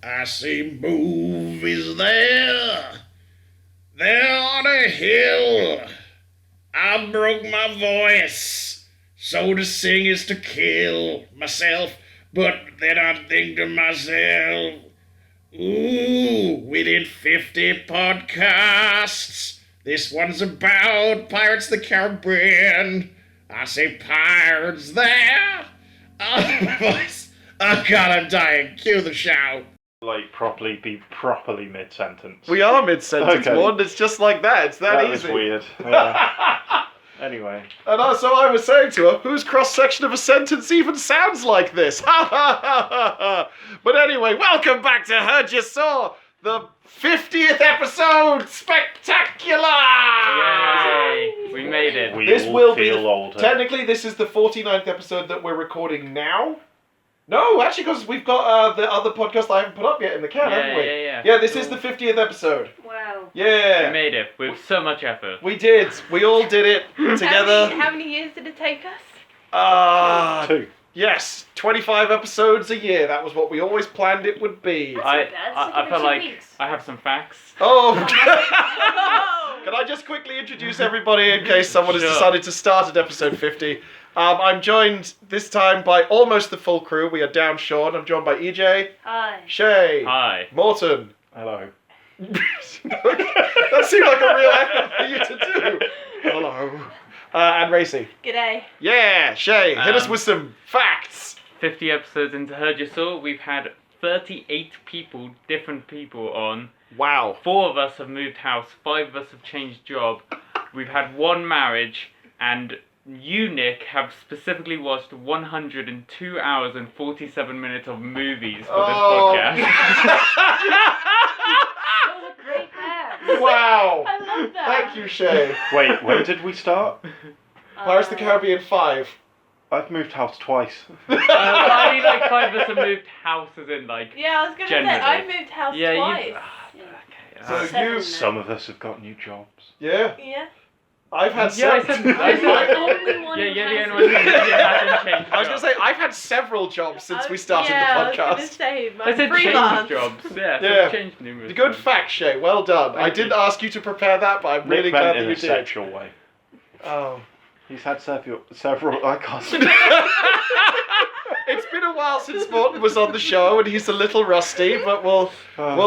I see movies there on a hill. I broke my voice, so to sing is to kill myself. But then I think to myself, ooh, we did 50 podcasts. This one's about Pirates of the Caribbean. I say pirates there. Oh, voice. Oh God, I'm dying. Cue the shout. Like, properly mid-sentence. We are mid-sentence, Okay. Morton. It's just like that. It's that was easy. weird. Yeah. Anyway. And so I was saying to her, whose cross-section of a sentence even sounds like this? Ha ha ha ha ha! But anyway, welcome back to Hurd Ya Saw, the 50th episode! Spectacular! Yay! We made it. We This all will be feel older. Technically, this is the 49th episode that we're recording now. No, actually, because we've got the other podcast I haven't put up yet in the can, haven't we? Yeah. Yeah, this is the 50th episode. Wow. Yeah. We made it with so much effort. We did. We all did it together. How many years did it take us? 2. Yes, 25 episodes a year. That was what we always planned it would be. That's I not bad. It's I like feel every like 2 weeks. I have some facts. Oh. Oh. Can I just quickly introduce everybody in case someone has Sure. decided to start at episode 50? I'm joined this time by almost the full crew. We are down Sean. I'm joined by EJ, Hi. Shay, Hi. Morton. Hello. That seemed like a real effort for you to do. Hello. And Racy. G'day. Yeah, Shay, hit us Um, with some facts. 50 episodes into Hurd Ya Saw, we've had 38 people, different people on. Wow. 4 of us have moved house, 5 of us have changed job. We've had 1 marriage, and you, Nick, have specifically watched 102 hours and 47 minutes of movies for this podcast. That was a great fact. Wow. I love that. Thank you, Shay. Wait, when did we start? Pirates of the Caribbean 5. I've moved house twice. I mean, like 5 of us have moved house, as in, like, Yeah, I was gonna Generally. say I moved house yeah, twice. you. Yeah. So Seven you- now. Some of us have got new jobs. Yeah. Yeah. I've had Yeah, I several. said- I said- I'm the only one Yeah, who you're the hasn't. only one who hasn't changed. I was going to say, I've had several jobs since we started yeah, the I was gonna podcast. say, I said freelance. change jobs. Yeah, Yeah. so changed numerous. The good times. fact, Shay. Well done. I Thank didn't you. ask you to prepare that, but I'm really Nick glad meant that in you a did. sexual way. Oh. He's had several. I can't. It's been a while since Morton was on the show, and he's a little rusty, but we'll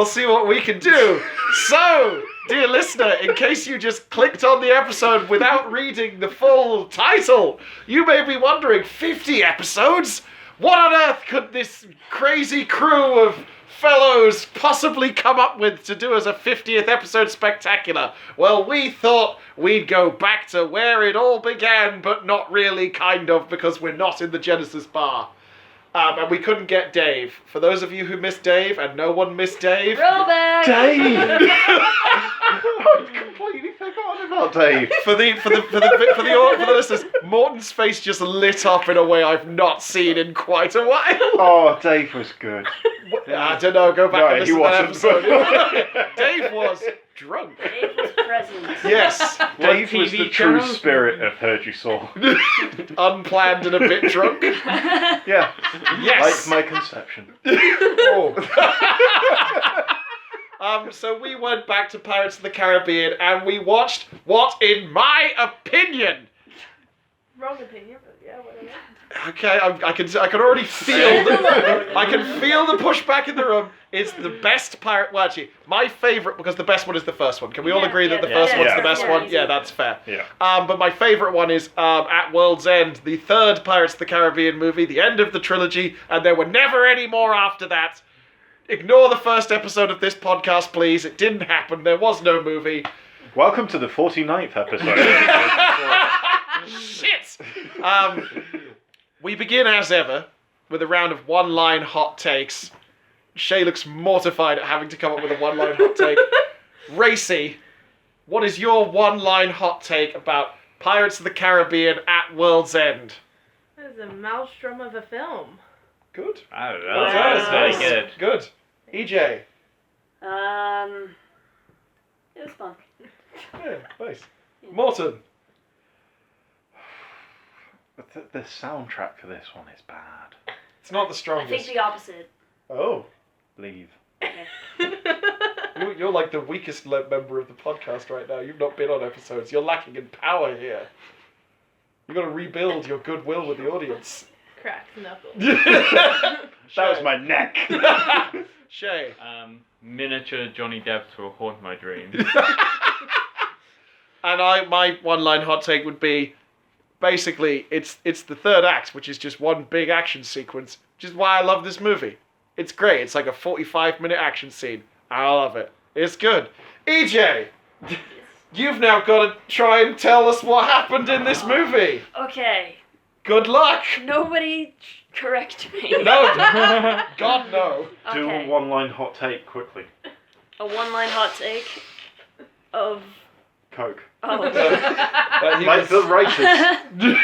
see what we can do. So, dear listener, in case you just clicked on the episode without reading the full title, you may be wondering, 50 episodes? What on earth could this crazy crew of fellows possibly come up with to do as a 50th episode spectacular? Well, we thought we'd go back to where it all began, but not really, kind of, because we're not in the Genesis bar. And we couldn't get Dave. For those of you who missed Dave, and no one missed Dave... Throwback. Dave! I've completely forgotten about Dave. For the listeners, Morton's face just lit up in a way I've not seen in quite a while. Oh, Dave was good. I don't know, go back No, and he listen to that wasn't. episode. Dave was drunk. Dave was present. Yes, Dave was TV the true channel? spirit of Hurd Ya Saw. unplanned and a bit drunk. Yeah. Yes. Like my conception. Oh. So we went back to Pirates of the Caribbean and we watched what, in my opinion, Wrong opinion, but yeah, whatever. okay, I can already feel the pushback in the room. It's the best pirate. Well, actually, my favourite, because the best one is the first one. Can we all Yeah, agree that the yeah, first yeah, one's yeah. the best Yeah, one? easy. Yeah, that's fair. Yeah. But my favourite one is At World's End, the third Pirates of the Caribbean movie, the end of the trilogy, and there were never any more after that. Ignore the first episode of this podcast, please. It didn't happen. There was no movie. Welcome to the 49th episode. Shit! We begin, as ever, with a round of one-line hot takes. Shay looks mortified at having to come up with a one-line hot take. Racy, what is your one-line hot take about Pirates of the Caribbean At World's End? That is a maelstrom of a film. Good. I don't know. Well, That's very nice. good. Good. EJ. It was fun. Yeah, nice. Morton. The soundtrack for this one is bad. It's not the I strongest. think the opposite. Oh. Leave. Okay. You're like the weakest member of the podcast right now. You've not been on episodes. You're lacking in power here. You've got to rebuild your goodwill with the audience. Cracked knuckles. That was my neck. Shay. Miniature Johnny Depps will haunt my dreams. And my one-line hot take would be, basically, it's the third act, which is just one big action sequence, which is why I love this movie. It's great. It's like a 45-minute action scene. I love it. It's good. EJ, you've now got to try and tell us what happened in this movie. Okay. Good luck. Nobody correct me. No. God, no. Do a Okay. one-line hot take quickly. A one-line hot take of... Coke. Oh. He Like was- the writers.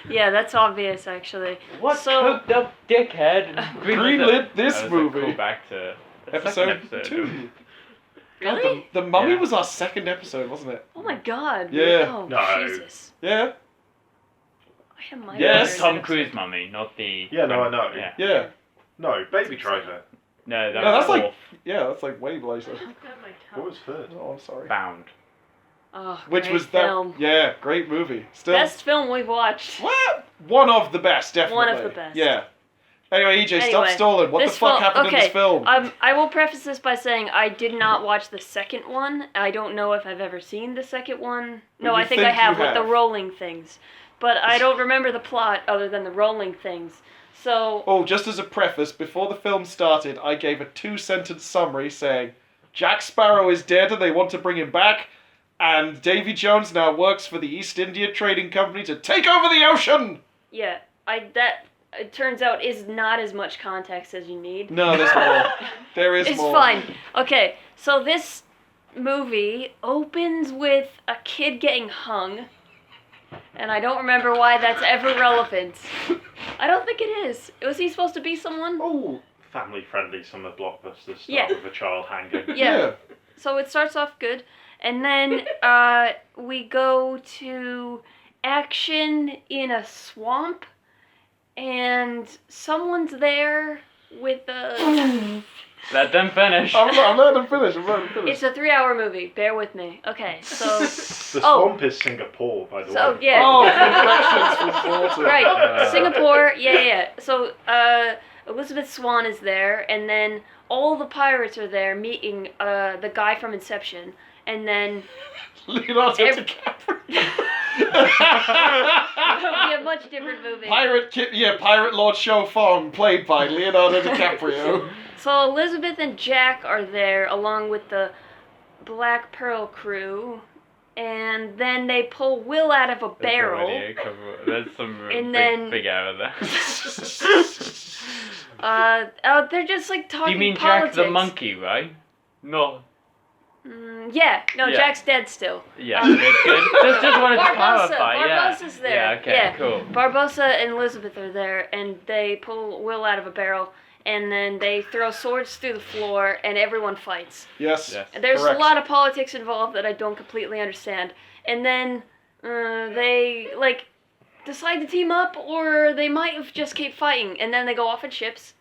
Yeah, that's obvious, actually. What So- coked up dickhead Greenlit this That was movie. A call back to the Episode second 2. Really? God, the Mummy Yeah. was our second episode, wasn't it? Oh my god. Yeah. Oh, No. Jesus. Yeah. I have my Yes. memory. Tom Cruise mummy, not the. Yeah, no, I know. Yeah. Yeah. No, Baby Driver. No, that No, was that's like- fourth. Yeah, that's like way later. I've got my tongue. What was third? Oh, I'm sorry. Bound. Oh, Which great was film. that? Yeah, great movie. Still, Best film we've watched. what? One of the best, definitely. One of the best. Yeah. Anyway, EJ, stop Anyway, stalling. What the this fuck film- happened in okay, this film? I will preface this by saying I did not watch the second one. I don't know if I've ever seen the second one. No, Well, you I think I think you have with the have. rolling things. But I don't remember the plot other than the rolling things. So, Oh, just as a preface, before the film started, I gave a 2-sentence summary saying, Jack Sparrow is dead and they want to bring him back, and Davy Jones now works for the East India Trading Company to take over the ocean! yeah, that it turns out is not as much context as you need. No, there's more. There is It's more. fine. Okay, so this movie opens with a kid getting hung, and I don't remember why that's ever relevant. I don't think it is. Was he supposed to be someone? Oh, Family-friendly summer blockbuster stuff Yeah. with a child hanging. Yeah. So it starts off good, and then we go to action in a swamp, and someone's there with a... Let them finish. I'm letting him finish. It's a 3-hour movie. Bear with me. Okay, so... The Oh. swamp is Singapore, by the So, way. yeah. Oh, reflections from water. Right, Singapore, yeah. So, Elizabeth Swann is there, and then all the pirates are there meeting the guy from Inception, and then Leonardo Every- DiCaprio. it'll be a much different movie. Pirate Lord Show Fong, played by Leonardo DiCaprio. So Elizabeth and Jack are there, along with the Black Pearl crew, and then they pull Will out of a barrel. There's some And big, then- big error there. They're just like talking Do you mean politics. Jack the monkey, right? No. Yeah, no, Yeah. Jack's dead still. Yeah, good. Just wanted to Barbosa, clarify. Yeah. Barbosa's there. Yeah. Okay. Yeah. Cool. Barbosa and Elizabeth are there, and they pull Will out of a barrel, and then they throw swords through the floor, and everyone fights. Yes. Yes. And there's Correct. a lot of politics involved that I don't completely understand. And then they decide to team up, or they might have just kept fighting, and then they go off in ships,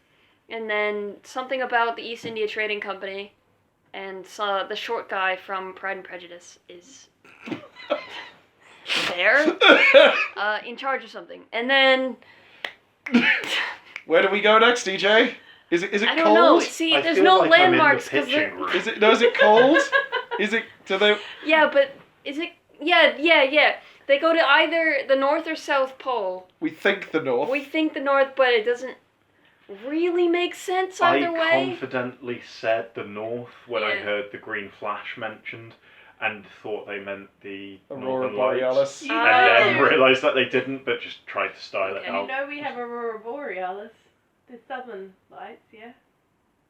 and then something about the East India Trading Company, and so the short guy from Pride and Prejudice is there, in charge of something, and then Where do we go next, DJ? Is it I cold? don't know. See, I there's feel no like I'm in the landmarks because pitching room. Is it cold? Is it? Do they? yeah, but is it? Yeah. They go to either the North or South Pole. We think the north. We think the North, but it doesn't really make sense I either way. confidently said the north when I Yeah. heard the green flash mentioned and thought they meant the Aurora northern lights. Borealis. You And know, then realised that they didn't, but just tried to style it Okay. you out. know we have Aurora Borealis. The southern lights, yeah?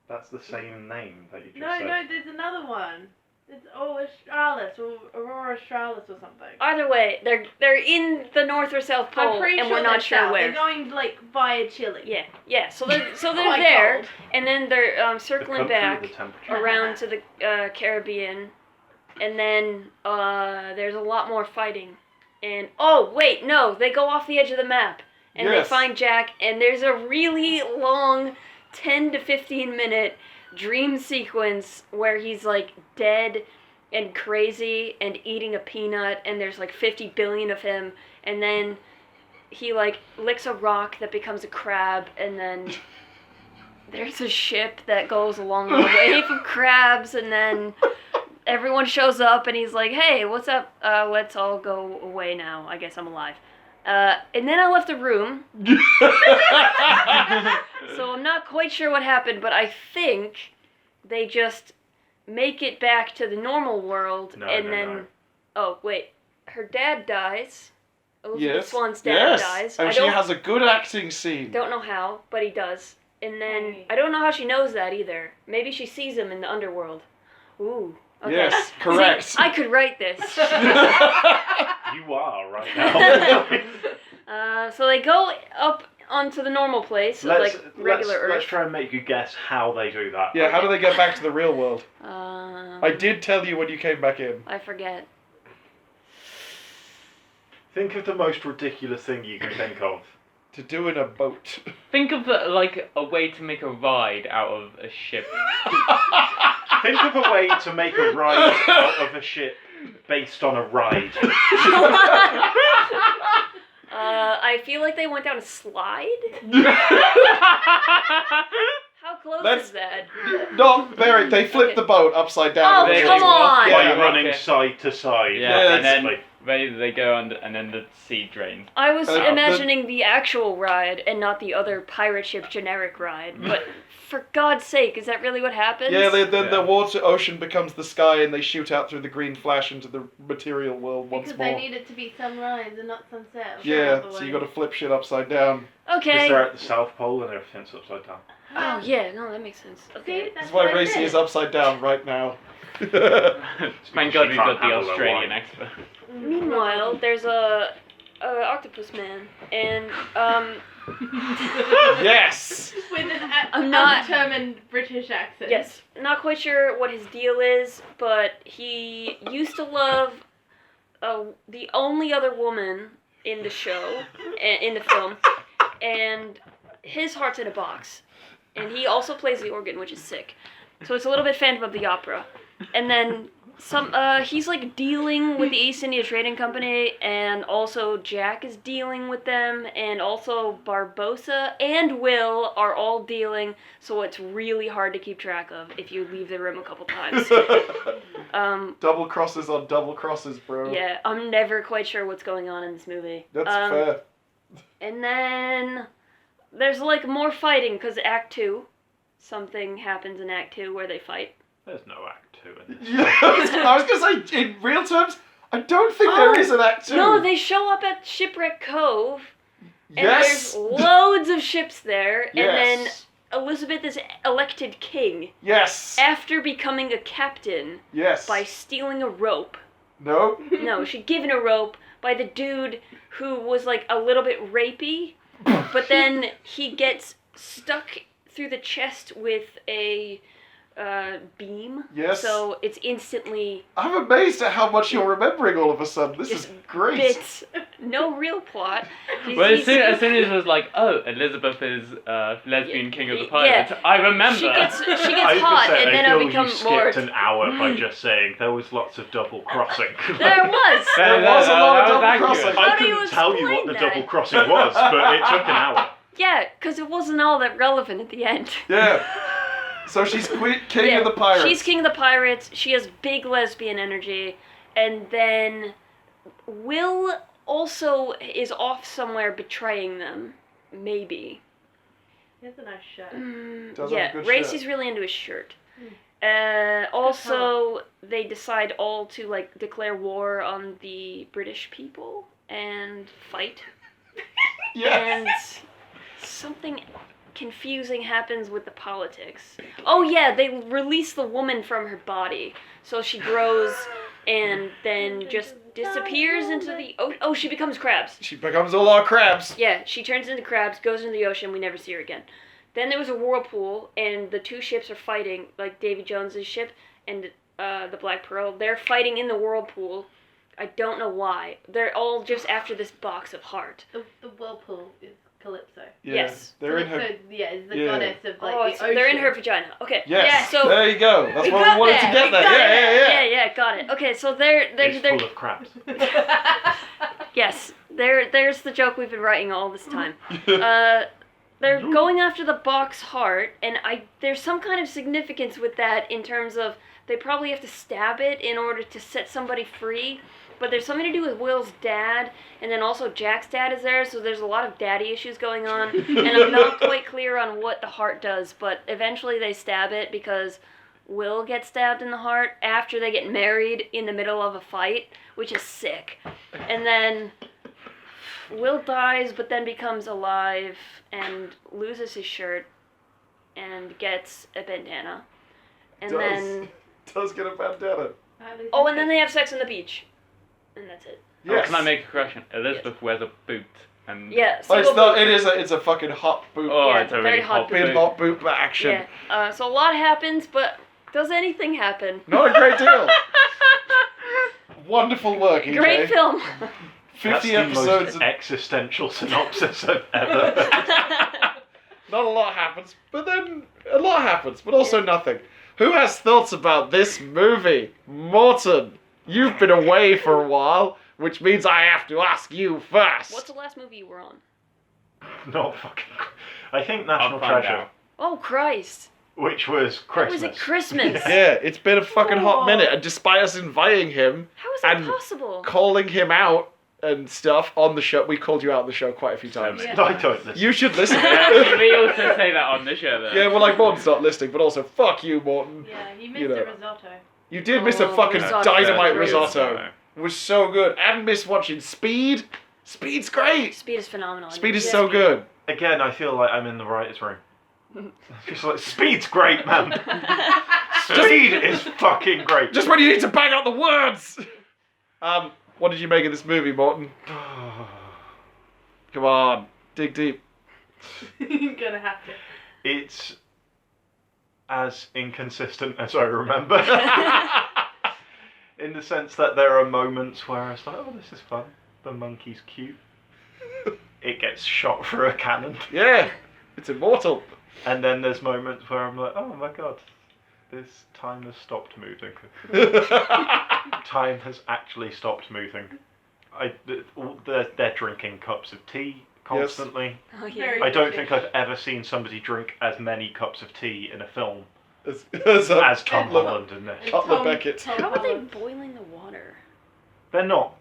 That's the same name that you just No, said. no, there's another one. It's Australis or Aurora Australis or something. Either way, they're in the North or South Pole, I'm pretty and sure we're not they're sure south. where. They're going like via Chile. Yeah. So they're Quite there, cold. and then they're The circling country back with the temperature. around to the Caribbean, and then there's a lot more fighting. And oh wait, no, they go off the edge of the map, and Yes. they find Jack, and there's a really long 10 to 15 minute dream sequence where he's like dead and crazy and eating a peanut, and there's like 50 billion of him, and then he like licks a rock that becomes a crab, and then there's a ship that goes along the wave of crabs, and then everyone shows up, and he's like, hey, what's up? Let's all go away now. I guess I'm alive. And then I left the room. So I'm not quite sure what happened, but I think they just make it back to the normal world, No. Oh, wait. Her dad dies. Elizabeth Yes. Swann's dad Yes. dies. And I she don't, has a good acting scene. don't know how, but he does. And then, I don't know how she knows that either. Maybe she sees him in the underworld. Ooh. Okay. Yes, correct. See, I could write this. You are right now. So they go up onto the normal place, so like regular Earth. Let's try and make you guess how they do that. Yeah, how do they get back to the real world? I I did tell you when you came back in. I forget. Think of the most ridiculous thing you can think of. To do in a boat. Think of like a way to make a ride out of a ship. Think of a way to make a ride out of a ship based on a ride. I feel like they went down a slide. How close is that? No, they flipped Okay. the boat upside down. Oh, They come on! By Yeah. running Okay. side to side. Yeah, and then basically. they go under, and then the sea drains. I was the- imagining the actual ride and not the other pirate ship generic ride. But for God's sake, is that really what happens? Yeah, then Yeah. the water ocean becomes the sky, and they shoot out through the green flash into the material world once Because more. they need it to be sunrise and not sunset. Yeah, so you got to flip shit upside down. Because Okay. they're at the South Pole and everything's upside down. Oh yeah, no, that makes sense. See, Okay. that's That's why what I Racy said. is upside down right now. Thank God She we've can't got the handle her Australian wine. expert. Meanwhile, there's a octopus man, and Yes! With an I'm not- undetermined British accent. yes, not quite sure what his deal is, but he used to love the only other woman in the show, in the film, and his heart's in a box. And he also plays the organ, which is sick. So it's a little bit Phantom of the Opera. And then he's like dealing with the East India Trading Company, and also Jack is dealing with them, and also Barbosa and Will are all dealing, so it's really hard to keep track of if you leave the room a couple times. Double crosses on double crosses, bro. Yeah, I'm never quite sure what's going on in this movie. That's fair. And then there's like more fighting, because Act 2, something happens in Act 2 where they fight. There's no Act 2 in this. Yeah, I was going to say, in real terms, I don't think there is an Act 2. No, they show up at Shipwreck Cove, and Yes! there's loads of ships there, and then Yes! Elizabeth is elected king Yes! after becoming a captain Yes! by stealing a rope. No? No, she's given a rope by the dude who was like a little bit rapey, but then he gets stuck through the chest with a beam. Yes. So it's instantly I'm amazed at how much you're remembering all of a sudden. This just is great. bits. No real plot. Well, as soon as it was like, oh, Elizabeth is lesbian king of the pirates, I remember. She gets I was hot, gonna say, and then I I feel become you more. skipped an hour by just saying there was lots of double crossing. There was. There was a lot of double accurate. crossing. How I do you couldn't tell you what explain the that? double crossing was, but it took an hour. Yeah, because it wasn't all that relevant at the end. Yeah. So she's king Yeah, of the pirates. She's king of the pirates. She has big lesbian energy, and then Will also is off somewhere betraying them. Maybe. He has a nice shirt. Does have Yeah, a good Racy's shirt. really into his shirt. Also, they decide all to like declare war on the British people and fight. Yes. And something confusing happens with the politics. Oh yeah, they release the woman from her body, so she grows and then just disappears into the ocean. Oh, she becomes crabs. She becomes a lot of crabs. Yeah, she turns into crabs, goes into the ocean, we never see her again. Then there was a whirlpool, and the two ships are fighting, like Davy Jones's ship and the Black Pearl. They're fighting in the whirlpool. I don't know why. They're all just after this box of heart. The whirlpool is Calypso. Yeah, Yes. they're in Calypso, her. is the yeah. goddess of like Oh, the so ocean. they're in her vagina. Okay. Yes. Yeah, so there you go. That's We what got we wanted to there. get We there. got Yeah. yeah, got it. Okay, so they're It's full of crabs. yes, there's the joke we've been writing all this time. They're going after the box heart, and there's some kind of significance with that in terms of they probably have to stab it in order to set somebody free. But there's something to do with Will's dad, and then also Jack's dad is there, so there's a lot of daddy issues going on. And I'm not quite clear on what the heart does, but eventually they stab it because Will gets stabbed in the heart after they get married in the middle of a fight, which is sick. And then Will dies, but then becomes alive and loses his shirt and gets a bandana. And then... Does get a bandana. Oh, and then they have sex on the beach. And that's it. Oh, Yes. can I make a correction? Elizabeth wears a boot. And Yeah, Oh, it's single not. boot. It's a fucking hot boot. Oh, Yeah, it's a very really hot hot Big boot. hot boot action. Yeah, so a lot happens, but does anything happen? Not a great deal. Wonderful work, EJ. Great film. 50 That's the episodes. most existential synopsis I've ever. Not a lot happens, but then a lot happens, but also nothing. Who has thoughts about this movie? Morton, you've been away for a while, which means I have to ask you first. What's the last movie you were on? Not fucking. I think I'll National find Treasure, out. Oh, Christ. which was That Christmas. was at Christmas. Yeah, it's been a fucking hot Oh. minute, and despite us inviting him, How is that And- possible? calling him out and stuff on the show, we called you out on the show quite a few times. Yeah. I don't listen. You should listen. Yeah, we also say that on the show, though. Yeah, well, like, Morton's not listening, but also, fuck you, Morton. Yeah, you missed You know. the risotto. You did miss a Oh, fucking risotto. dynamite Yeah, risotto. It was so good. And miss watching Speed. Speed's great. Speed is phenomenal. Speed is Yeah. so good. Again, I feel like I'm in the writer's room. Just like, Speed's great, man. Speed is fucking great. Just when you need to bang out the words. What did you make of this movie, Morton? Come on, dig deep. Gonna have to. It's as inconsistent as I remember. In the sense that there are moments where I was like, oh, this is fun. The monkey's cute. It gets shot through a cannon. Yeah, it's immortal. And then there's moments where I'm like, oh my god, this time has stopped moving. Time has actually stopped moving. They're drinking cups of tea constantly. Oh, yeah. Very- I don't think I've ever seen somebody drink as many cups of tea in a film as as Tom Holland in this. Cutler Beckett. How are they boiling the water? They're not.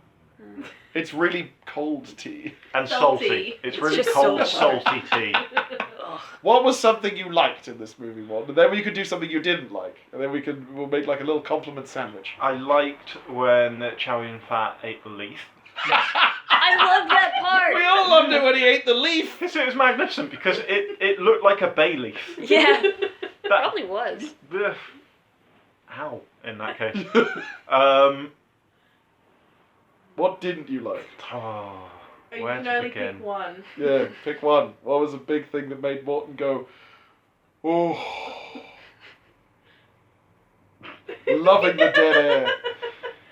It's really cold tea. And Salty. salty. It's It's really just cold, so salty tea. Ugh. What was something you liked in this movie, Morton? And then we could do something you didn't like, and then we'll make like a little compliment sandwich. I liked when Chow Yun-fat ate the leaf. I love that part. We all loved it when he ate the leaf. Because it was magnificent, because it looked like a bay leaf. Yeah, That, probably was. Ugh. Ow, in that case. What didn't you like? Oh, You where can to only begin? pick one. Yeah, pick one. What was a big thing that made Morton go, oh, loving the dead air?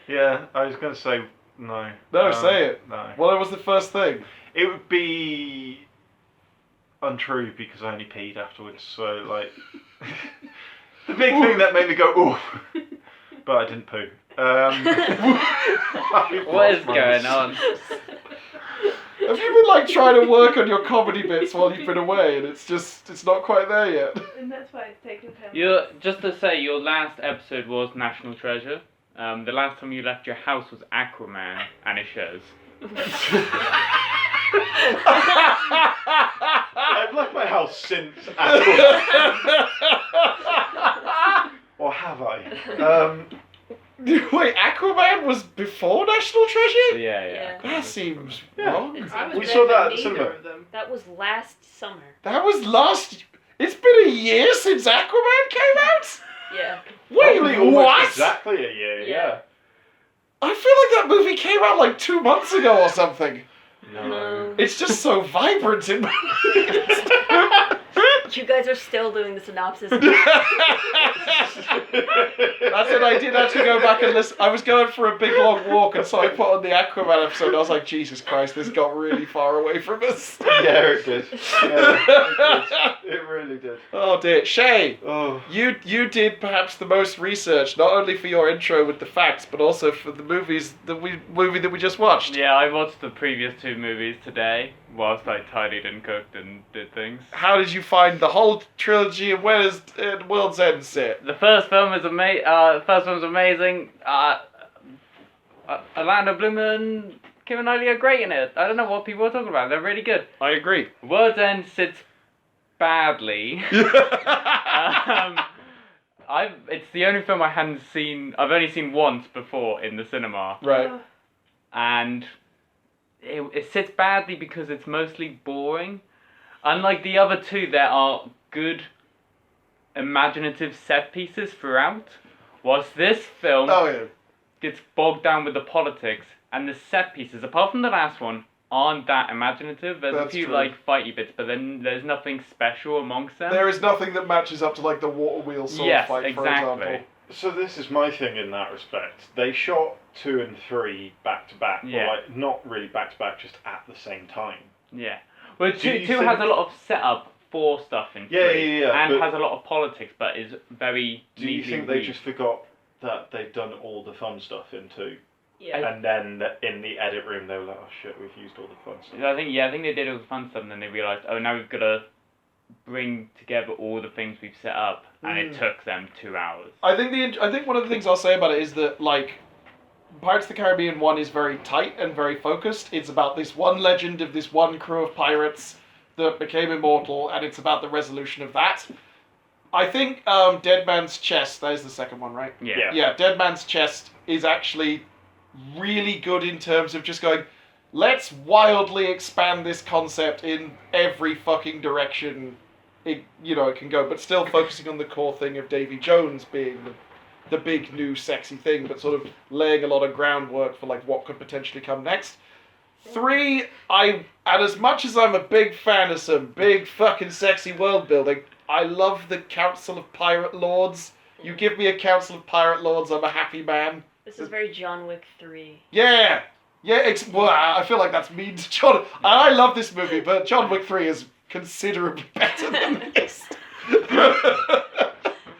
Yeah, I was going to say no. No, say it. No. What was the first thing? It would be untrue because I only peed afterwards, so like the big thing that made me go ooh, but I didn't poo. What is going on? Have you been like trying to work on your comedy bits while you've been away, and it's not quite there yet? And that's why it's taken so long. You just to say, your last episode was National Treasure. The last time you left your house was Aquaman, and it shows. I've left my house since. Or have I? Wait, Aquaman was before National Treasure? Yeah. That seems Yeah. wrong. I was We there saw for that at the neither cinema. of them. That was last summer. That was last. It's been a year since Aquaman came out. Yeah. Wait, Probably almost what? exactly a year, yeah. I feel like that movie came out like 2 months ago or something. No. It's just so vibrant in You guys are still doing the synopsis. That's an then I did actually go back and listen. I was going for a big long walk, and so I put on the Aquaman episode, and I was like, Jesus Christ, this got really far away from us. Yeah, it did. Yeah, it really did. Oh dear. Shay, Oh. you did perhaps the most research, not only for your intro with the facts, but also for the movie that we just watched. Yeah, I watched the previous 2 movies today whilst I tidied and cooked and did things. How did you find the whole trilogy, and where does World's End sit? The first film is amazing. Orlando Bloom and Keira Knightley are great in it. I don't know what people are talking about. They're really good. I agree. World's End sits badly. It's the only film I hadn't seen. I've only seen once before in the cinema, Right. and it sits badly because it's mostly boring. Unlike the other 2, there are good, imaginative set pieces throughout. Whilst this film Oh yeah. gets bogged down with the politics, and the set pieces, apart from the last one, aren't that imaginative. There's a That's few true. like fighty bits, but then there's nothing special amongst them. There is nothing that matches up to like the water wheel sword Yes, fight, for exactly. example. So this is my thing in that respect. They shot 2 and 3 back to back, Yeah. or like not really back to back, just at the same time. Yeah. Well, Do two you has think- a lot of setup for stuff in Yeah, 3, yeah, and but- has a lot of politics, but is very Do you neatly think they read. just forgot that they've done all the fun stuff in 2? Yeah. And then in the edit room they were like, oh shit, we've used all the fun stuff. I think they did all the fun stuff, and then they realised, oh, now we've got to bring together all the things we've set up, and it took them 2 hours. I think one of the things I'll say about it is that like Pirates of the Caribbean 1 is very tight and very focused. It's about this one legend of this one crew of pirates that became immortal, and it's about the resolution of that. I think Dead Man's Chest, that is the second one, right? Yeah. Yeah, Dead Man's Chest is actually really good in terms of just going, let's wildly expand this concept in every fucking direction it can go, but still focusing on the core thing of Davy Jones being the big new sexy thing, but sort of laying a lot of groundwork for like what could potentially come next. 3, and as much as I'm a big fan of some big fucking sexy world building, I love the Council of Pirate Lords. You give me a Council of Pirate Lords, I'm a happy man. This is very John Wick 3. Yeah! Yeah, well, I feel like that's mean to John. And I love this movie, but John Wick 3 is considerably better than this. It's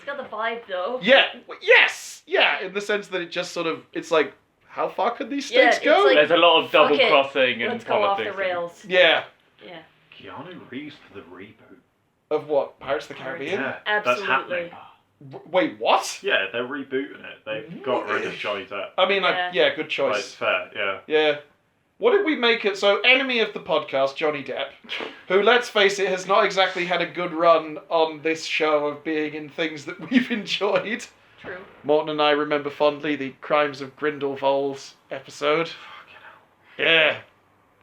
got the vibe though. Yes! Yeah, in the sense that it just sort of, it's like, how far could these Yeah, stakes it's go? like- There's a lot of Fuck double it. crossing and Let's go off politics. the rails. Yeah. Yeah. Keanu Reeves for the reboot. Of what? Pirates of the Caribbean? Yeah, Absolutely. that's happening. Wait, what? Yeah, they're rebooting it. They've got rid of Johnny Depp. I mean, Yeah. good Like, choice. fair, yeah. Yeah. What did we make it? So, enemy of the podcast, Johnny Depp, who, let's face it, has not exactly had a good run on this show of being in things that we've enjoyed. True. Morton and I remember fondly the Crimes of Grindelwald's episode. Yeah.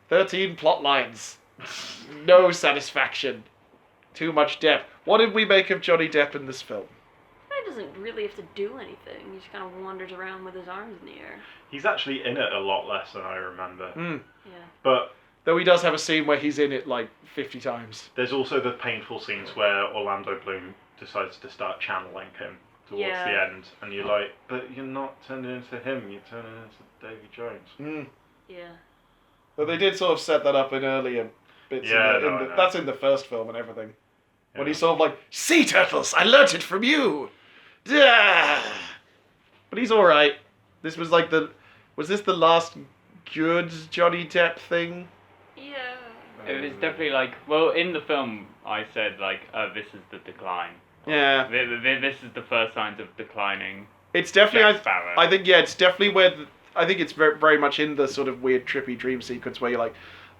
13 plot lines. No satisfaction. Too much Depp. What did we make of Johnny Depp in this film? He doesn't really have to do anything. He just kind of wanders around with his arms in the air. He's actually in it a lot less than I remember. Mm. Yeah. But Though he does have a scene where he's in it like 50 times. there's also the painful scenes where Orlando Bloom decides to start channeling him towards Yeah. the end. And you're like, but you're not turning into him, you're turning into Davy Jones. Mm. Yeah. But they did sort of set that up in earlier bits. Yeah, in the, no, I know. that's in the first film and everything. When Yeah. he's sort of like, sea turtles, I learnt it from you. Yeah. But he's alright. This was like was this the last good Johnny Depp thing? Yeah. It was definitely like, well, in the film, I said like, this is the decline. Yeah. This is the first signs of declining. It's definitely, Jack Sparrow. I think, yeah, it's definitely where, I think it's very, very much in the sort of weird trippy dream sequence where you're like,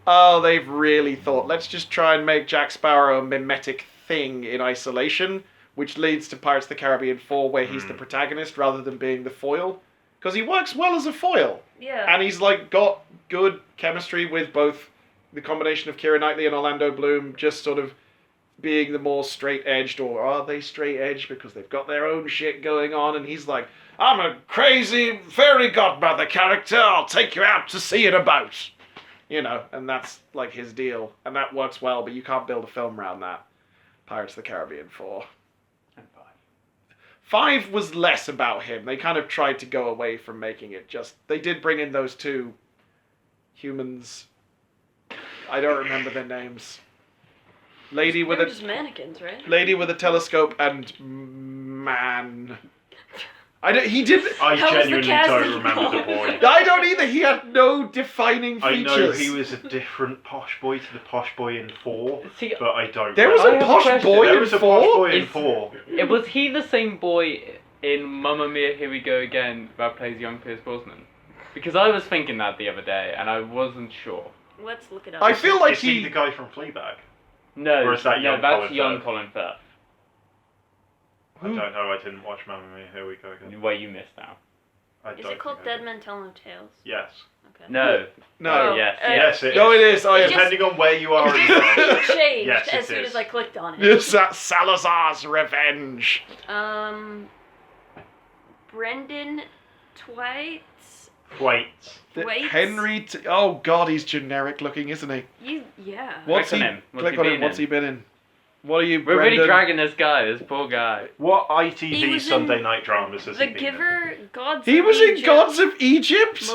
oh, they've really thought, let's just try and make Jack Sparrow a mimetic thing in isolation, which leads to Pirates of the Caribbean 4 where he's the protagonist rather than being the foil. Because he works well as a foil. Yeah. And he's like got good chemistry with both the combination of Keira Knightley and Orlando Bloom just sort of being the more straight-edged, or are they straight-edged because they've got their own shit going on, and he's like, I'm a crazy fairy godmother character, I'll take you out to see it about. You know, and that's like his deal. And that works well, but you can't build a film around that. Pirates of the Caribbean 4. And 5 was less about him. They kind of tried to go away from making it just... They did bring in those 2 humans. I don't remember their names. Lady They with were a... just mannequins, right? Lady with a telescope and man. He didn't. I How was the genuinely casting don't remember the boy. I don't either. He had no defining I features. know he was a different posh boy to the posh boy in 4, See, but I don't. There was I a have a posh question. boy There in was a posh 4. boy in Is- 4. Was he the same boy in Mamma Mia, Here We Go Again that plays young Pierce Brosnan? Because I was thinking that the other day, and I wasn't sure. Let's look it up. I feel like Is he the guy from Fleabag? No, Or is that young that's Colin young Firth? Colin Firth. I don't know. I didn't watch Mamma Mia. Here we go again. Well, you missed out. I Is don't it called think I Dead did. Men Tell No Tales? Yes. Okay. No. No. Oh, yes. Yes, it No, is. it is. I Just- Depending on where you are in the world. It changed Yes, it as soon is. as I clicked on it. It's that Salazar's Revenge. Brendan Twites. Wait. Wait. Henry. Oh God, he's generic looking, isn't he? Yeah. What's Click he? on him. What's Click he on him. been What's in? he been in? What are you? We're really Brendan? dragging this guy, this poor guy. What He ITV was Sunday in night dramas has The he been in? Giver, Gods He of was in Egypt, Gods of Egypt.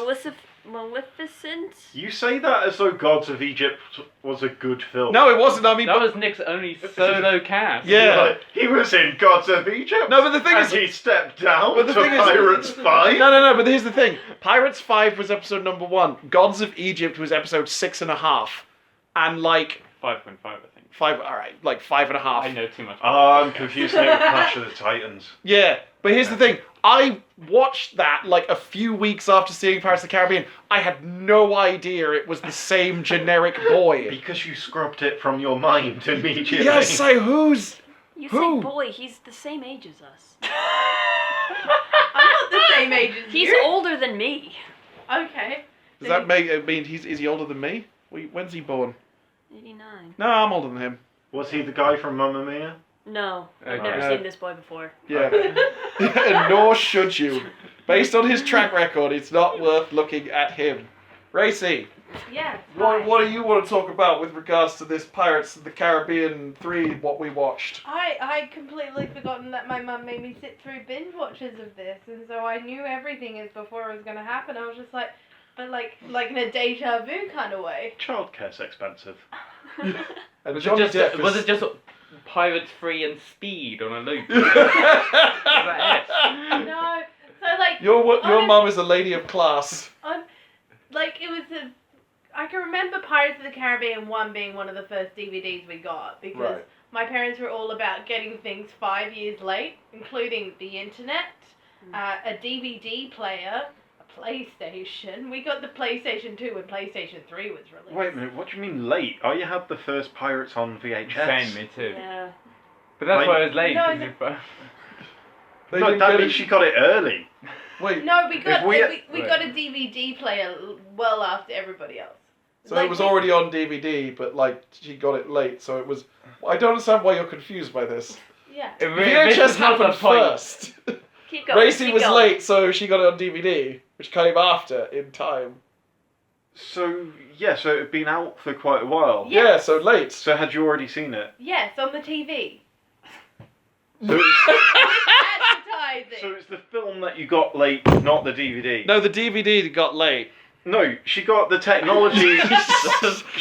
Maleficent. You say that as though Gods of Egypt was a good film. No, it wasn't. I mean, That was Nick's only solo cast. Yeah. Like, he was in Gods of Egypt. No, but the thing and is- he stepped down But the to thing is- Pirates 5. no. But here's the thing: Pirates 5 was episode number 1. Gods of Egypt was episode 6.5, and like 5.5, I think. 5. All right, like 5.5. I know too much. I'm confusing it with Clash of the Titans. Yeah, but here's the thing. I watched that like a few weeks after seeing Pirates of the Caribbean. I had no idea it was the same generic boy. Because you scrubbed it from your mind immediately. Yes, who's... You Who? say boy, he's the same age as us. I'm not the same age as He's you. older than me. Okay. Does that make it mean is he older than me? When's he born? 89. No, I'm older than him. Was he the guy from Mamma Mia? No, I've Okay. never seen this boy before. Yeah. And nor should you. Based on his track record, it's not worth looking at him. Racy, Yeah. what do you want to talk about with regards to this Pirates of the Caribbean 3, what we watched? I completely forgotten that my mum made me sit through binge watches of this, and so I knew everything as before it was going to happen. I was just like, but like in a deja vu kind of way. Childcare's expensive. And Was Johnny it Depp just, is- was it just Pirates 3 and Speed on a loop? Was that it? No, so like Your mum is a lady of class. like it was I can remember Pirates of the Caribbean 1 being one of the first DVDs we got because Right. my parents were all about getting things 5 years late, including the internet, a DVD player, a PlayStation. We got the PlayStation 2 when PlayStation 3 was released. Wait a minute, what do you mean late? Oh, you had the first Pirates on VHS. Same, me too. Yeah. But that's Like- why I was late. No, 'cause no. if, They No, didn't that get means it- she got it early. Wait, No, we got we- we got a DVD player well after everybody else. so it was already on DVD, but like she got it late, so it was... I don't understand why you're confused by this. Yeah. this VHS is not the happened point. first. Keep going. Racy keep was going. late, so she got it on DVD, which came after, in time. So, yeah, so it had been out for quite a while. Yeah. Yeah, so late. So had you already seen it? Yes, on the TV. So it's, Advertising. so it's the film that you got late, not the DVD. No, the DVD got late. No, she got the technology.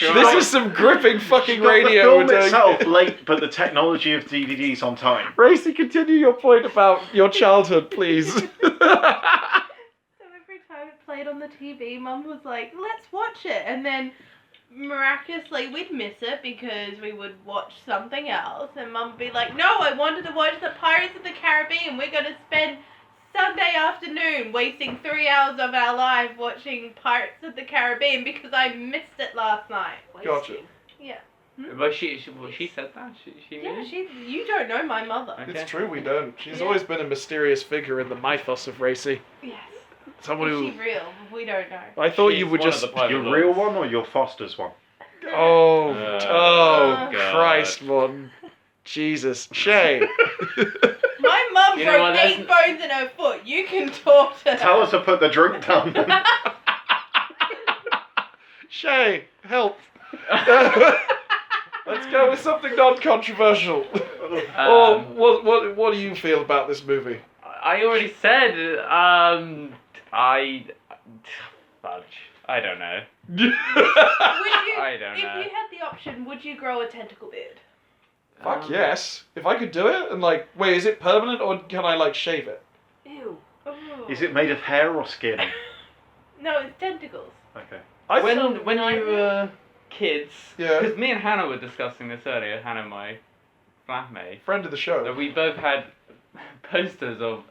This is some gripping fucking radio we're The film doing. itself late, but the technology of DVDs on time. Racy, continue your point about your childhood, please. So every time it played on the TV, Mum was like, let's watch it. And then miraculously we'd miss it because we would watch something else. And Mum would be like, no, I wanted to watch the Pirates of the Caribbean. We're going to spend Sunday afternoon wasting 3 hours of our life watching Pirates of the Caribbean because I missed it last night. Gotcha. Yeah. But she said that? She knew? Yeah, you don't know my mother. Okay. It's true, we don't. She's Yeah. always been a mysterious figure in the mythos of Racy. Yes. Someone Is who... she real? We don't know. I thought She's you would one of just... the Pirate Your Lords. real one or your Foster's one? Oh, God. Christ, one. Jesus. Shay. My mum You know broke what, 8 bones in her foot. You can talk to her. Tell her to put the drink down. Shay, help. Let's go with something non-controversial. Or what do you feel about this movie? I already said, fudge. I don't know. I don't know. If you had the option, would you grow a tentacle beard? Fuck yes. If I could do it, and like, wait, is it permanent or can I like shave it? Ew. Ooh. Is it made of hair or skin? No, it's tentacles. Okay. When you were kids, Yeah. because me and Hannah were discussing this earlier, Hannah, my flatmate, Friend of the show. that we both had posters of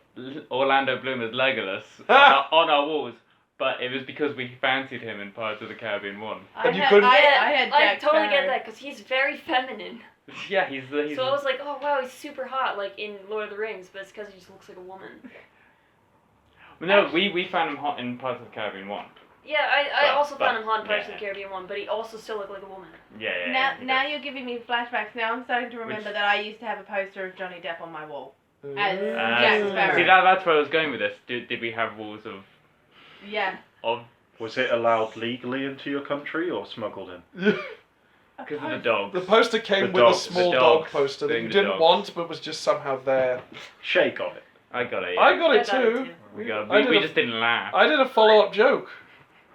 Orlando Bloom as Legolas on our walls, but it was because we fancied him in Pirates of the Caribbean 1. And you couldn't- I had I Jack totally get Sparrow. that because he's very feminine. Yeah, he's So I was like, oh wow, he's super hot, like in Lord of the Rings, but it's because he just looks like a woman. No, we found him hot in Pirates of the Caribbean 1. Yeah, I also but- found him hot in Pirates of yeah. the Caribbean 1, but he also still looked like a woman. Yeah. Now you're giving me flashbacks. Now I'm starting to remember that I used to have a poster of Johnny Depp on my wall. As Jack Sparrow. See, that's where I was going with this. Did we have walls Yeah. of Was it allowed legally into your country or smuggled in? because of the dogs? The poster came The with dogs. a small The dog dogs. poster that Being you the didn't dogs. want, but was just somehow there. Shay got it. I got it. Yeah. I got I it got too. We just didn't laugh. I did a follow-up joke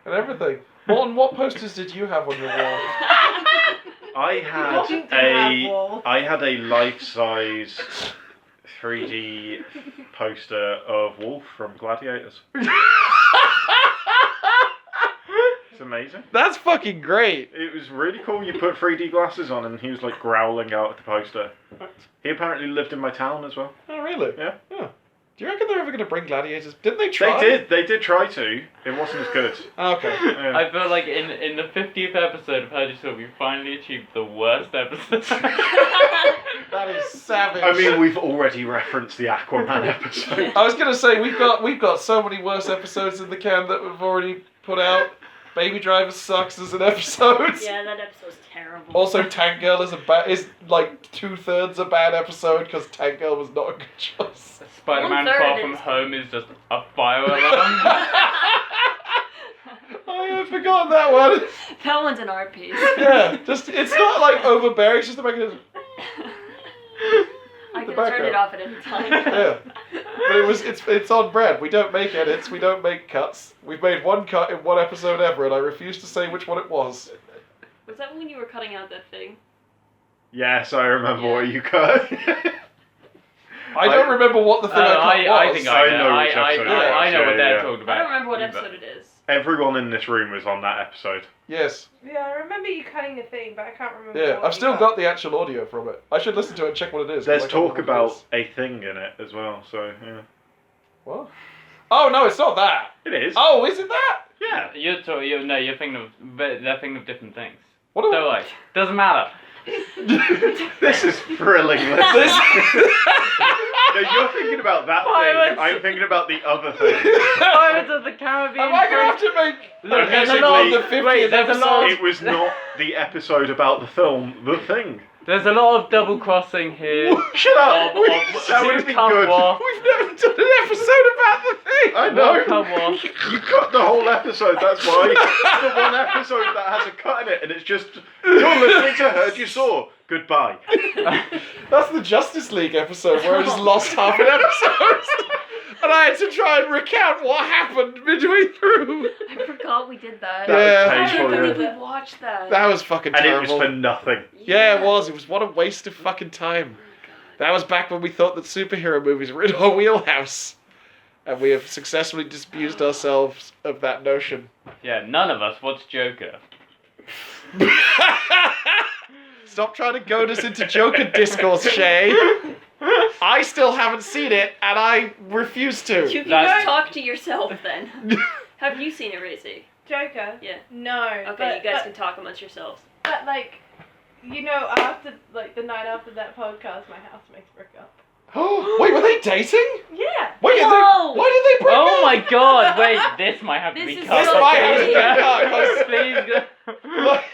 and everything. Morton, what posters did you have on your wall? I Walking to have had wall. a life-size 3D poster of Wolf from Gladiators. It's amazing. That's fucking great. It was really cool. You put 3D glasses on and he was like growling out at the poster. He apparently lived in my town as well. Oh, really? Yeah. Do you reckon they're ever going to bring gladiators? Didn't they try? They did try to. It wasn't as good. Oh, okay. Yeah. I feel like in the 50th episode of Hurd Ya Saw, we finally achieved the worst episode. That is savage. I mean, we've already referenced the Aquaman episode. I was going to say we've got so many worse episodes in the can that we've already put out. Baby Driver sucks as an episode. Yeah, that episode's terrible. Also, Tank Girl is like 2/3 a bad episode because Tank Girl was not a good choice. Spider-Man 1/3 Far From is- Home is just a fire alarm. Oh, I forgot that one. That one's an art piece. Yeah, just it's not like overbearing. It's just the mechanism. I The can turn it background. off at any time. Yeah, but it's on brand. We don't make edits. We don't make cuts. We've made one cut in one episode ever, and I refuse to say which one it was. Was that when you were cutting out that thing? Yes, I remember what you cut. I don't remember what the thing I cut I was. think I I know know. which episode it was, I know what yeah, they're yeah. talking I about. don't remember what either. episode it is. Everyone in this room was on that episode. Yes. Yeah, I remember you cutting the thing, but I can't remember. Yeah, what I've you still cut. got the actual audio from it. I should listen to it and check what it is. 'cause There's I can't talk remember what it about is. a thing in it as well, so yeah. What? Oh no, it's not that. It is. Oh, is it that? Yeah. You're thinking of they're thinking of different things. What? Do Don't worry, doesn't matter. This is thrilling. This- No, you're thinking about that Pirates. thing. I'm thinking about the other thing. Pirates of the Caribbean. Am I gonna have to make Look, there's a basically lot- the 50th wait, there's a episode? lot- It was not the episode about the film, The Thing. There's a lot of double crossing here. Shut up! Of- That would have been come good. off. We've never done an episode about the thing. I know. Come on. You cut the whole episode, that's why. The one episode that has a cut in it, and it's just, you're listening to Hurd Ya Saw. Goodbye. That's the Justice League episode where I just lost half an episode. And I had to try and recount what happened midway through. I forgot we did that. Yeah. That I was can't painful, believe yeah. we watched that. That was fucking And it terrible. was for nothing. Yeah, it was. It was what a waste of fucking time. That was back when we thought that superhero movies were in our wheelhouse. And we have successfully disabused ourselves of that notion. Yeah, none of us watched Joker. Stop trying to goad us into Joker discourse, Shay. I still haven't seen it, and I refuse to. You can That's- just talk to yourself then. Have you seen it, Racy? Joker? Yeah. No. Okay, you guys can talk amongst yourselves. But like, you know, after like the night after that podcast, my housemates broke up. Wait, were they dating? Yeah. Wait, Whoa! why did they break up? Oh my god! Wait, this might have to This be is cut. so might have to be crazy. cut, 'cause- Please. Like,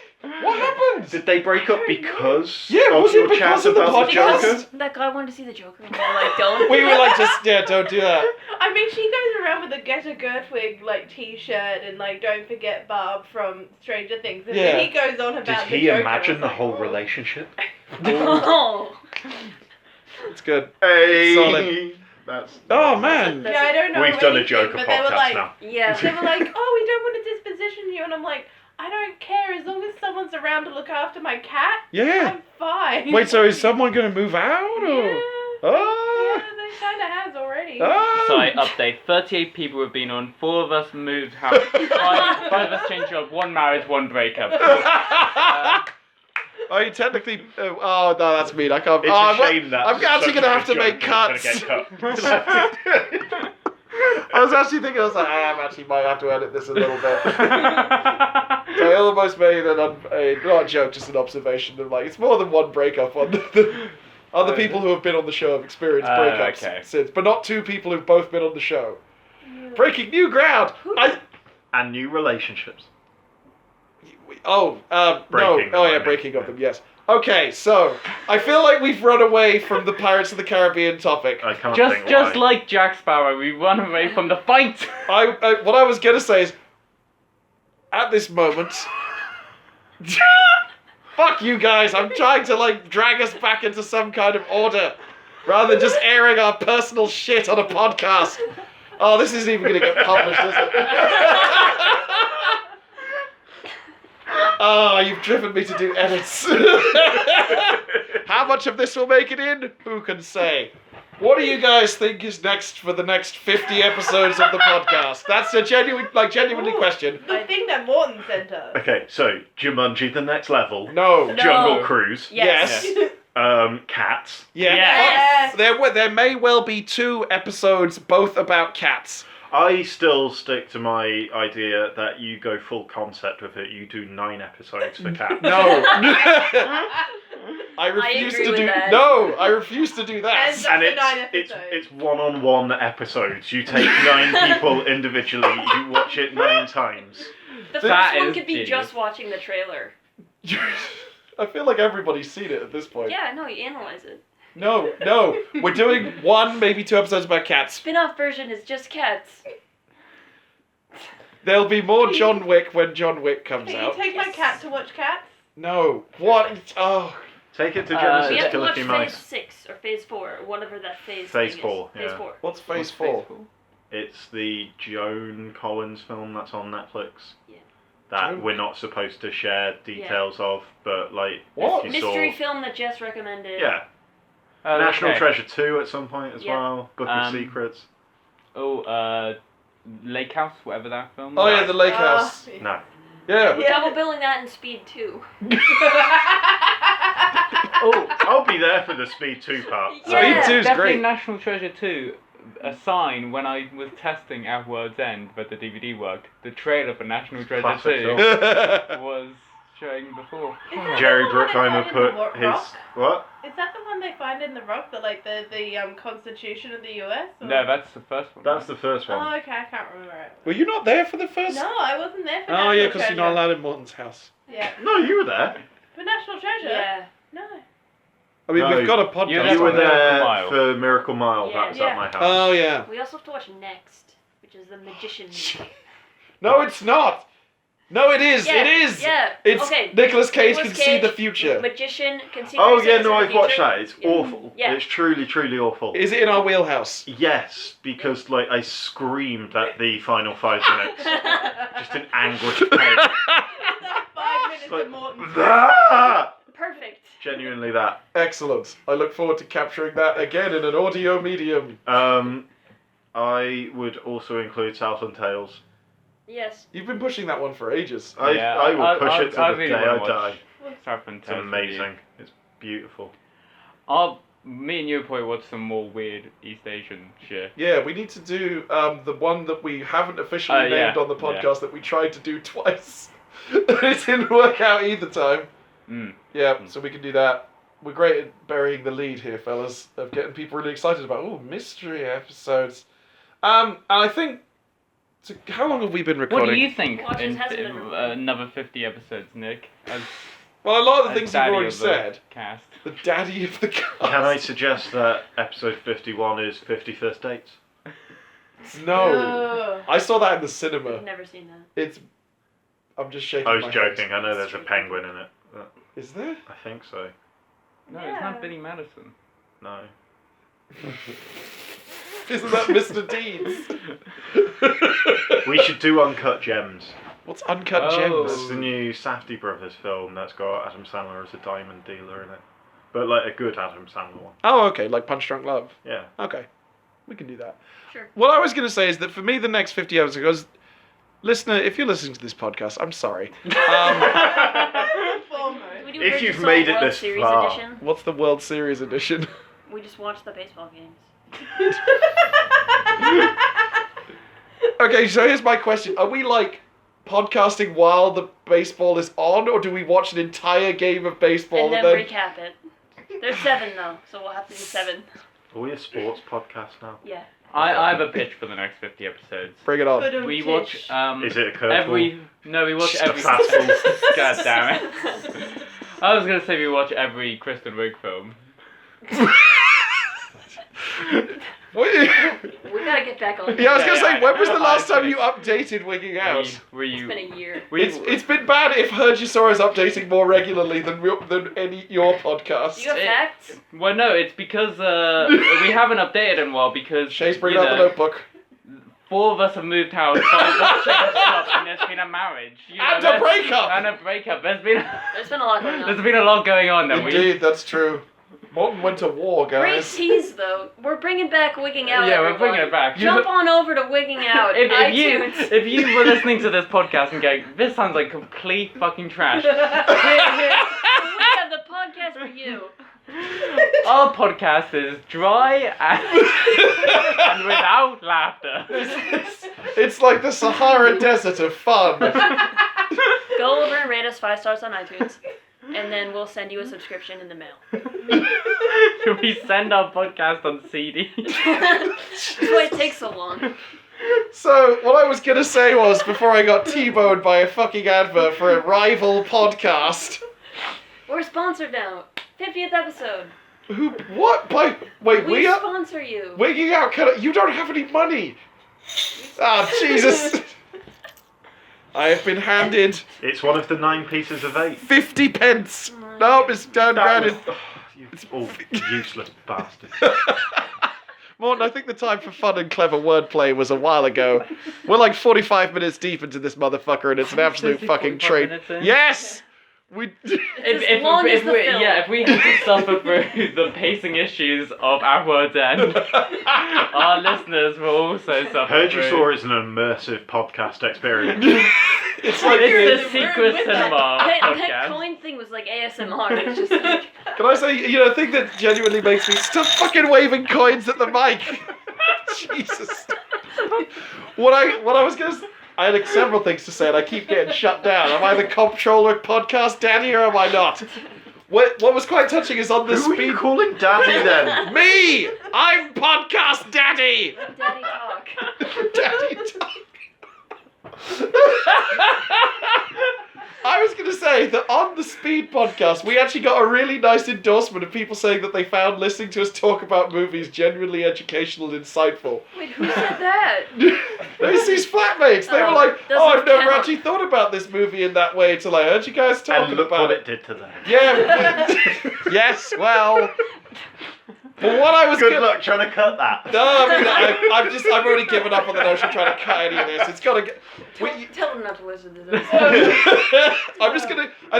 What happened? Did they break up because Yeah, of was it your because chat of the about the podcast? Joker? That guy wanted to see the Joker, and we were like, don't. We were like, just, don't do that. I mean, she goes around with a Greta Gerwig like T-shirt and like "Don't forget Barb" from Stranger Things, and then Yeah. he goes on about Did the he Joker. imagine the I was whole like, relationship? Oh. It's good. Hey, Solid. that's. Oh, man. Yeah, I don't know. We've done a anything, Joker but they were podcast like, now. Yeah. They were like, "Oh, we don't want to disposition you," and I'm like, "I don't care as long as someone's around to look after my cat. Yeah. I'm fine." Wait, so is someone going to move out? Yeah. Or? Oh. Yeah, they kind of has already. Oh. Sorry, update. 38 people have been on. 4 of us moved house. 5 of us changed job. 1 marriage, 1 breakup. Are you technically? Oh no, that's mean. I can't. It's oh, a shame that. I'm actually such gonna a have to good make joke cuts. is gonna get cut. I was actually thinking. I was like, I actually might have to edit this a little bit. So I almost made not a joke, just an observation of like it's more than one breakup on the other people who have been on the show have experienced breakups okay. since, but not 2 people who've both been on the show. Breaking new ground. And new relationships. No. Breaking them, Oh I yeah, mean. breaking of them. Yes. Okay, so I feel like we've run away from the Pirates of the Caribbean topic. I can't just think just why. like Jack Sparrow, we run away from the fight. What I was gonna say is, at this moment, fuck you guys. I'm trying to like drag us back into some kind of order, rather than just airing our personal shit on a podcast. Oh, this isn't even gonna get published, is it? Oh, you've driven me to do edits. How much of this will make it in? Who can say? What do you guys think is next for the next 50 episodes of the podcast? That's a genuinely Ooh, question. The thing that Morton sent us. Okay, so Jumanji: The Next Level, No. No. Jungle Cruise, Yes. Cats. Yeah. Yes. There may well be 2 episodes, both about cats. I still stick to my idea that you go full concept with it. You do 9 episodes for Cats. No. I refuse agree to with do. that. No, I refuse to do that. And- And For 9 it's episodes. one-on-one episodes. You take 9 people individually. You watch it 9 times. The That first one is could be genius. just watching the trailer. I feel like everybody's seen it at this point. Yeah, no, you analyze it. No, we're doing 1, maybe 2 episodes about cats. Spin-off version is just cats. There'll be more John Wick when John Wick comes Can you out. take my cat to watch cats? No. What? Oh. Take it to We Genesis have to Killer watch Few phase Mice. 6 or phase 4, or whatever that phase. Phase thing 4, Is. Phase yeah. 4. What's phase 4? It's the Joan Collins film that's on Netflix. Yeah. That Joan- we're not supposed to share details of, but like What? if you Mystery saw, film that Jess recommended. yeah, Oh, National okay. Treasure 2 at some point as Yeah. well. Book of Um, Secrets. Oh, Lake House, whatever that film. Oh was. yeah, the lake house. No. Yeah. We're double billing that in Speed 2. Oh, I'll be there for the Speed 2 part. Yeah. Speed 2's Definitely great. National Treasure 2. A sign when I was testing at World's End, but the DVD worked. The trailer for National Treasure Classic 2 film. was showing before. Is that Jerry the one they Bruckheimer find in put the his rock? what? Is that the one they find in the rock, the Constitution of the US? Or? No, that's the first one. That's the first Oh, one. okay, I can't remember it. Were you not there for the first? No, I wasn't there for Oh National yeah, because Treasure. you're not allowed in Morton's house. Yeah, No, you were there. for National Treasure. Yeah. No. I mean, No, we've got a podcast. you You were on it. there Mile. for Miracle Mile. That was Yeah. at my house. Oh yeah. We also have to watch Next, which is the magician movie. No, it's not. No, it is. Yeah, It is. Yeah. It's okay. Nicolas Cage Nicolas can see the Cage, future. Magician can see. Oh 3 yeah, seconds no, in the I've watched future. that. It's Yeah. awful. Yeah. It's truly, truly awful. Is it in our wheelhouse? Yes, because like I screamed at the final 5 minutes, just in anguish of pain. That 5 minutes Like, of Morton. that! Perfect. Genuinely that. Excellent. I look forward to capturing that again in an audio medium. I would also include Southland Tales. Yes. You've been pushing that one for ages. Yeah, I will push it to I the really day I wanna watch die. Southland It's Tales with you. amazing. It's beautiful. Me and you will probably watch some more weird East Asian shit. Yeah, we need to do the one that we haven't officially named yeah, on the podcast that we tried to do twice. It didn't work out either time. Mm. Yeah, so we can do that. We're great at burying the lead here, fellas, of getting people really excited about mystery episodes. And I think So how long have we been What recording? do you think Watch, it in hasn't been recorded. another 50 episodes, Nick? As, Well, a lot of the as things you've daddy already of the said. Cast. The daddy of the cast. Can I suggest that episode 51 is 50 First Dates? No. Ugh. I saw that in the cinema. I've never seen that. It's... I'm just shaking I was my joking, head. I know there's a penguin in it. But Is there? I think so. No, Yeah. it's not Billy Madison. No. Isn't that Mr. Deeds? We should do Uncut Gems. What's Uncut Oh. Gems? That's the new Safdie Brothers film that's got Adam Sandler as a diamond dealer in it. But like a good Adam Sandler one. Oh, okay, like Punch Drunk Love. Yeah. Okay, we can do that. Sure. What I was going to say is that for me, the next 50 episodes, listener, if you're listening to this podcast, I'm sorry. We do If Hurd Ya you've Saw made it World this Series far. Edition. What's the World Series edition? We just watched the baseball games. Okay, so here's my question. Are we like podcasting while the baseball is on, or do we watch an entire game of baseball And then recap it. There's 7 though, so we'll have to do 7. Are we a sports podcast now? Yeah. I have a pitch for the next 50 episodes. Bring it on. We watch Is it a curveball? we watch every Fastball. God damn it. I was gonna say we watch every Kristen Wiig film. What- We gotta get back on. yeah, I was going to say, Yeah, when was the last I time you updated Wigging Out? Were It's you? been a year. It's been bad if Hurd Ya Saw is updating more regularly than any your podcast. You have facts? Well, no, it's because we haven't updated in a while because Shay's bringing you out the know, notebook. 4 of us have moved house, 5 of us changed jobs, and there's been a marriage. You know, And a there's- breakup! And a breakup. There's been a lot going on. there's been a lot going on. Then Indeed, that's true. Morton went to war, Great guys. tease though. We're bringing back Wigging Out. Yeah, we're everyone. bringing it back. Jump on over to Wigging Out. If iTunes. you were listening to this podcast and going, this sounds like complete fucking trash. We have the podcast for you. Our podcast is dry and without laughter. It's like the Sahara Desert of fun. Go over and rate us 5 stars on iTunes, and then we'll send you a subscription in the mail. We send our podcast on CD. That's why it takes so long. So, what I was going to say was, before I got T-boned by a fucking advert for a rival podcast... We're sponsored now. 50th episode. Who? What? Wait, We we are... sponsor you. Wigging Out, you don't have any money! Ah, Jesus! I have been handed It's one of the 9 pieces of 8. 50 pence! No, it's downgraded. You all useless bastard. Morton, I think the time for fun and clever wordplay was a while ago. We're like 45 minutes deep into this motherfucker and it's an absolute fucking 45 treat. minutes in? Yes! We... As long as the film. if we have to suffer through the pacing issues of Our World's End, our listeners will also suffer Hurd Ya through. Saw is an immersive podcast experience. It's like... It's the in the room Secret with Cinema That podcast. coin thing was like ASMR. It's just like... Can I say, a thing that genuinely makes me stop fucking waving coins at the mic? Jesus. What I was gonna say, I had several things to say and I keep getting shut down. Am I the comptroller podcast daddy or am I not? What was quite touching is on the Who are you speed... calling daddy then? Me! I'm podcast daddy! Daddy talk. Daddy talk. I was going to say that on the Speed podcast, we actually got a really nice endorsement of people saying that they found listening to us talk about movies genuinely educational and insightful. Wait, who said that? It's these flatmates. They were Oh, like, doesn't I've never count." actually thought about this movie in that way until I heard you guys talking And look about what it. it did to them. Yeah. Yes, well... But what I was Good gonna... luck trying to cut that. No, I mean, I've already given up on the notion of trying to cut any of this. It's got to get... Tell them not to listen to this. I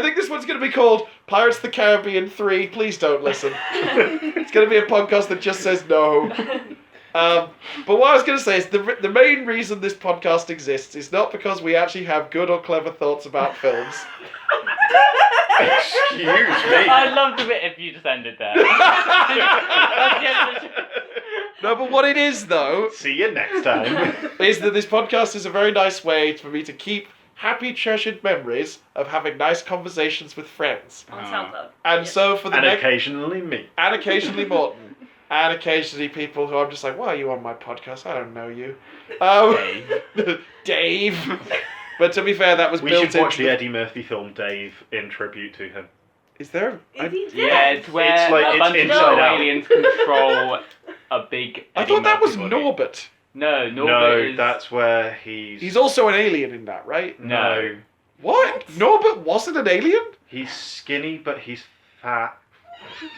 think this one's gonna be called Pirates of the Caribbean 3. Please don't listen. It's gonna be a podcast that just says no. But what I was gonna say is the main reason this podcast exists is not because we actually have good or clever thoughts about films. Excuse me. I'd love to be if you just ended there. That's the end of the show. No, but what it is though See you next time. is that this podcast is a very nice way for me to keep happy, treasured memories of having nice conversations with friends. On SoundCloud. And Yes. so for the And next... occasionally me. And occasionally Morton. and occasionally people who I'm just like, why are you on my podcast? I don't know you. Dave. But to be fair, that was We built should watch into the Eddie Murphy film Dave in tribute to him. Is there? Is he dead? Yeah, it's where It's like- a it's bunch Inside of Out. aliens control a big. I Eddie thought that was Murphy body. Norbert. No, Norbert No, is. that's where he's... He's also an alien in that, right? No. What? Norbert wasn't an alien? He's skinny, but he's fat.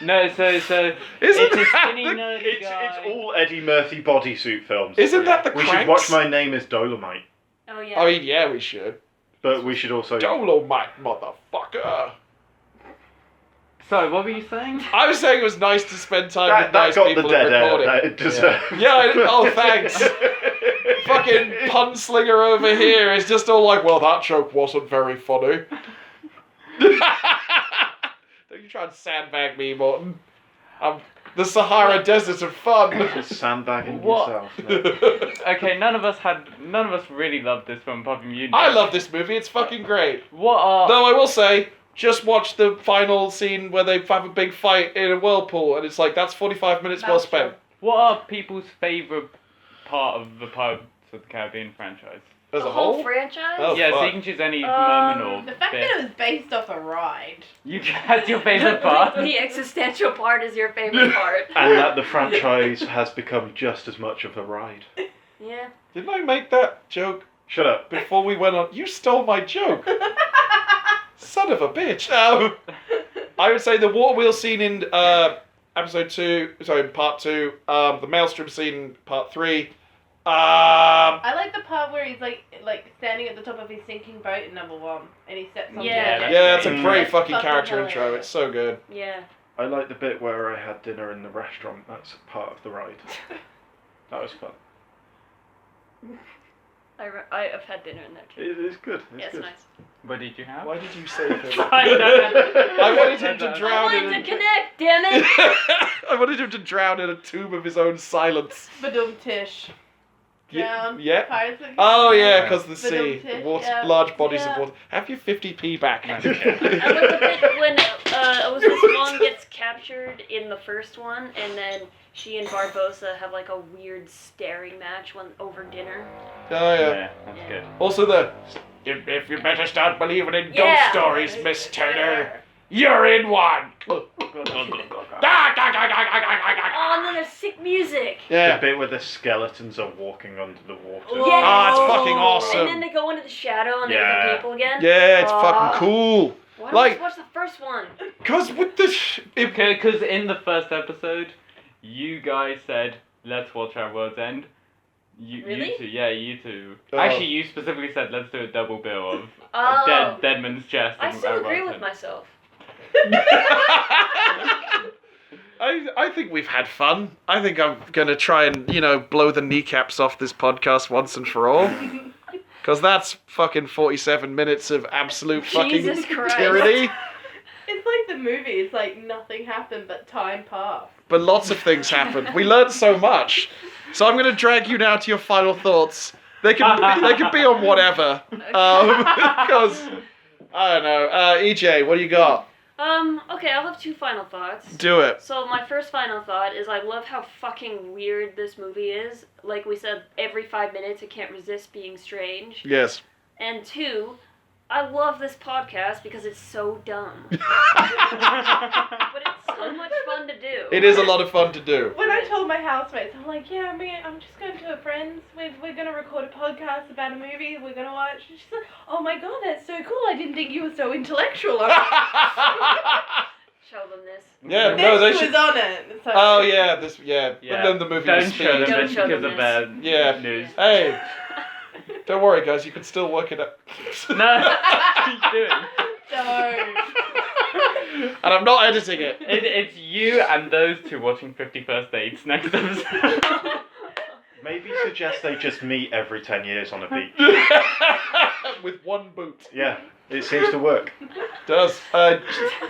No, so Isn't it's a that skinny the- nerdy It's guy. all Eddie Murphy bodysuit films. Isn't that the We Cranks? should watch My Name is Dolomite, Oh yeah. I mean, yeah, we should. but we should also... Dolomite, motherfucker. Sorry, what were you saying? I was saying it was nice to spend time That with nice got people the dead and air record that it. it deserved. Yeah, oh, thanks. Fucking punslinger over here is just all like, well, that joke wasn't very funny. Don't you try and sandbag me, Morton. The Sahara Desert of fun. Just sandbagging What? yourself. mate. Okay, none of us really loved this film apart from you. Nick. I love this movie, it's fucking great. What are? Though I will say, just watch the final scene where they have a big fight in a whirlpool, and it's like, that's 45 minutes well That's spent. What are people's favourite part of the Pirates of the Caribbean franchise? As the a whole whole? franchise? Oh, Yeah, so fuck. you can choose any moment or The fact bit. that it was based off a ride. You that's your favourite part. The existential part is your favorite part. And that the franchise has become just as much of a ride. Yeah. Didn't I make that joke Shut up. before we went on? You stole my joke. Son of a bitch. I would say the water wheel scene in part 2, the maelstrom scene in part 3. I like the part where he's like standing at the top of his sinking boat in number 1, and he steps on Yeah. the Yeah, it's a Mm. great That's fucking fucking character intro. hilarious. It's so good. Yeah. I like the bit where I had dinner in the restaurant. That's part of the ride. That was fun. I've had dinner in there too. It is good. It's Yeah, it's good. nice. What did you have? Why did you say that? I don't know. I wanted him to I drown in wanted to a... connect, damn it! I wanted him to drown in a tomb of his own silence. Badum Tish. Drown. Yeah. Pirates of the Oh Caribbean. yeah, because the sea, Badum-tish, water, yeah. large bodies of Yeah. water. Have your 50p back. No. I love the bit when Elizabeth Swan gets captured in the first one, and then she and Barbossa have like a weird staring match over dinner. Oh yeah. Yeah, that's good. Also the. If you better start believing in Yeah. ghost stories, Miss Turner, you're in one. Oh, and then there's sick music. Yeah. The bit where the skeletons are walking under the water. Yeah. Oh, it's fucking awesome. And then they go into the shadow and they're Yeah. the people again. Yeah, it's Oh. fucking cool. Why Like- don't we watch the first one? Cause with this, Because in the first episode, you guys said, "Let's watch Our World's End." You Really? two, yeah, you two. Oh. Actually, you specifically said, "Let's do a double bill of Oh. Deadman's Chest." I and still Our agree World's with End. myself. I think we've had fun. I think I'm gonna try and blow the kneecaps off this podcast once and for all. Cause that's fucking 47 minutes of absolute fucking Jesus Christ. tyranny. It's like the movie. It's like nothing happened, but time passed. But lots of things happened. We learned so much. So I'm gonna drag you now to your final thoughts. They can be on whatever. Because I don't know. EJ, what do you got? Okay, I'll have two final thoughts. Do it. So my first final thought is I love how fucking weird this movie is. Like we said, every 5 minutes it can't resist being strange. Yes. And two, I love this podcast because it's so dumb. But it's so much fun to do. It is a lot of fun to do. When I told my housemates, I'm like, yeah, I'm just going to a friend's. We're going to record a podcast about a movie we're going to watch. And she's like, oh my god, that's so cool. I didn't think you were so intellectual. I'm like, Show them this. Yeah, no, they this should. was on it. So. Oh yeah, this Yeah. But then the movie Don't was show speed. them Don't this show because them of their Yeah. news. Hey, don't worry, guys. You can still work it out. No, what are you doing? Don't. And I'm not editing it. It's you and those two watching 50 First Dates next episode. Maybe suggest they just meet every 10 years on a beach. With one boot. Yeah, it seems to work. Does.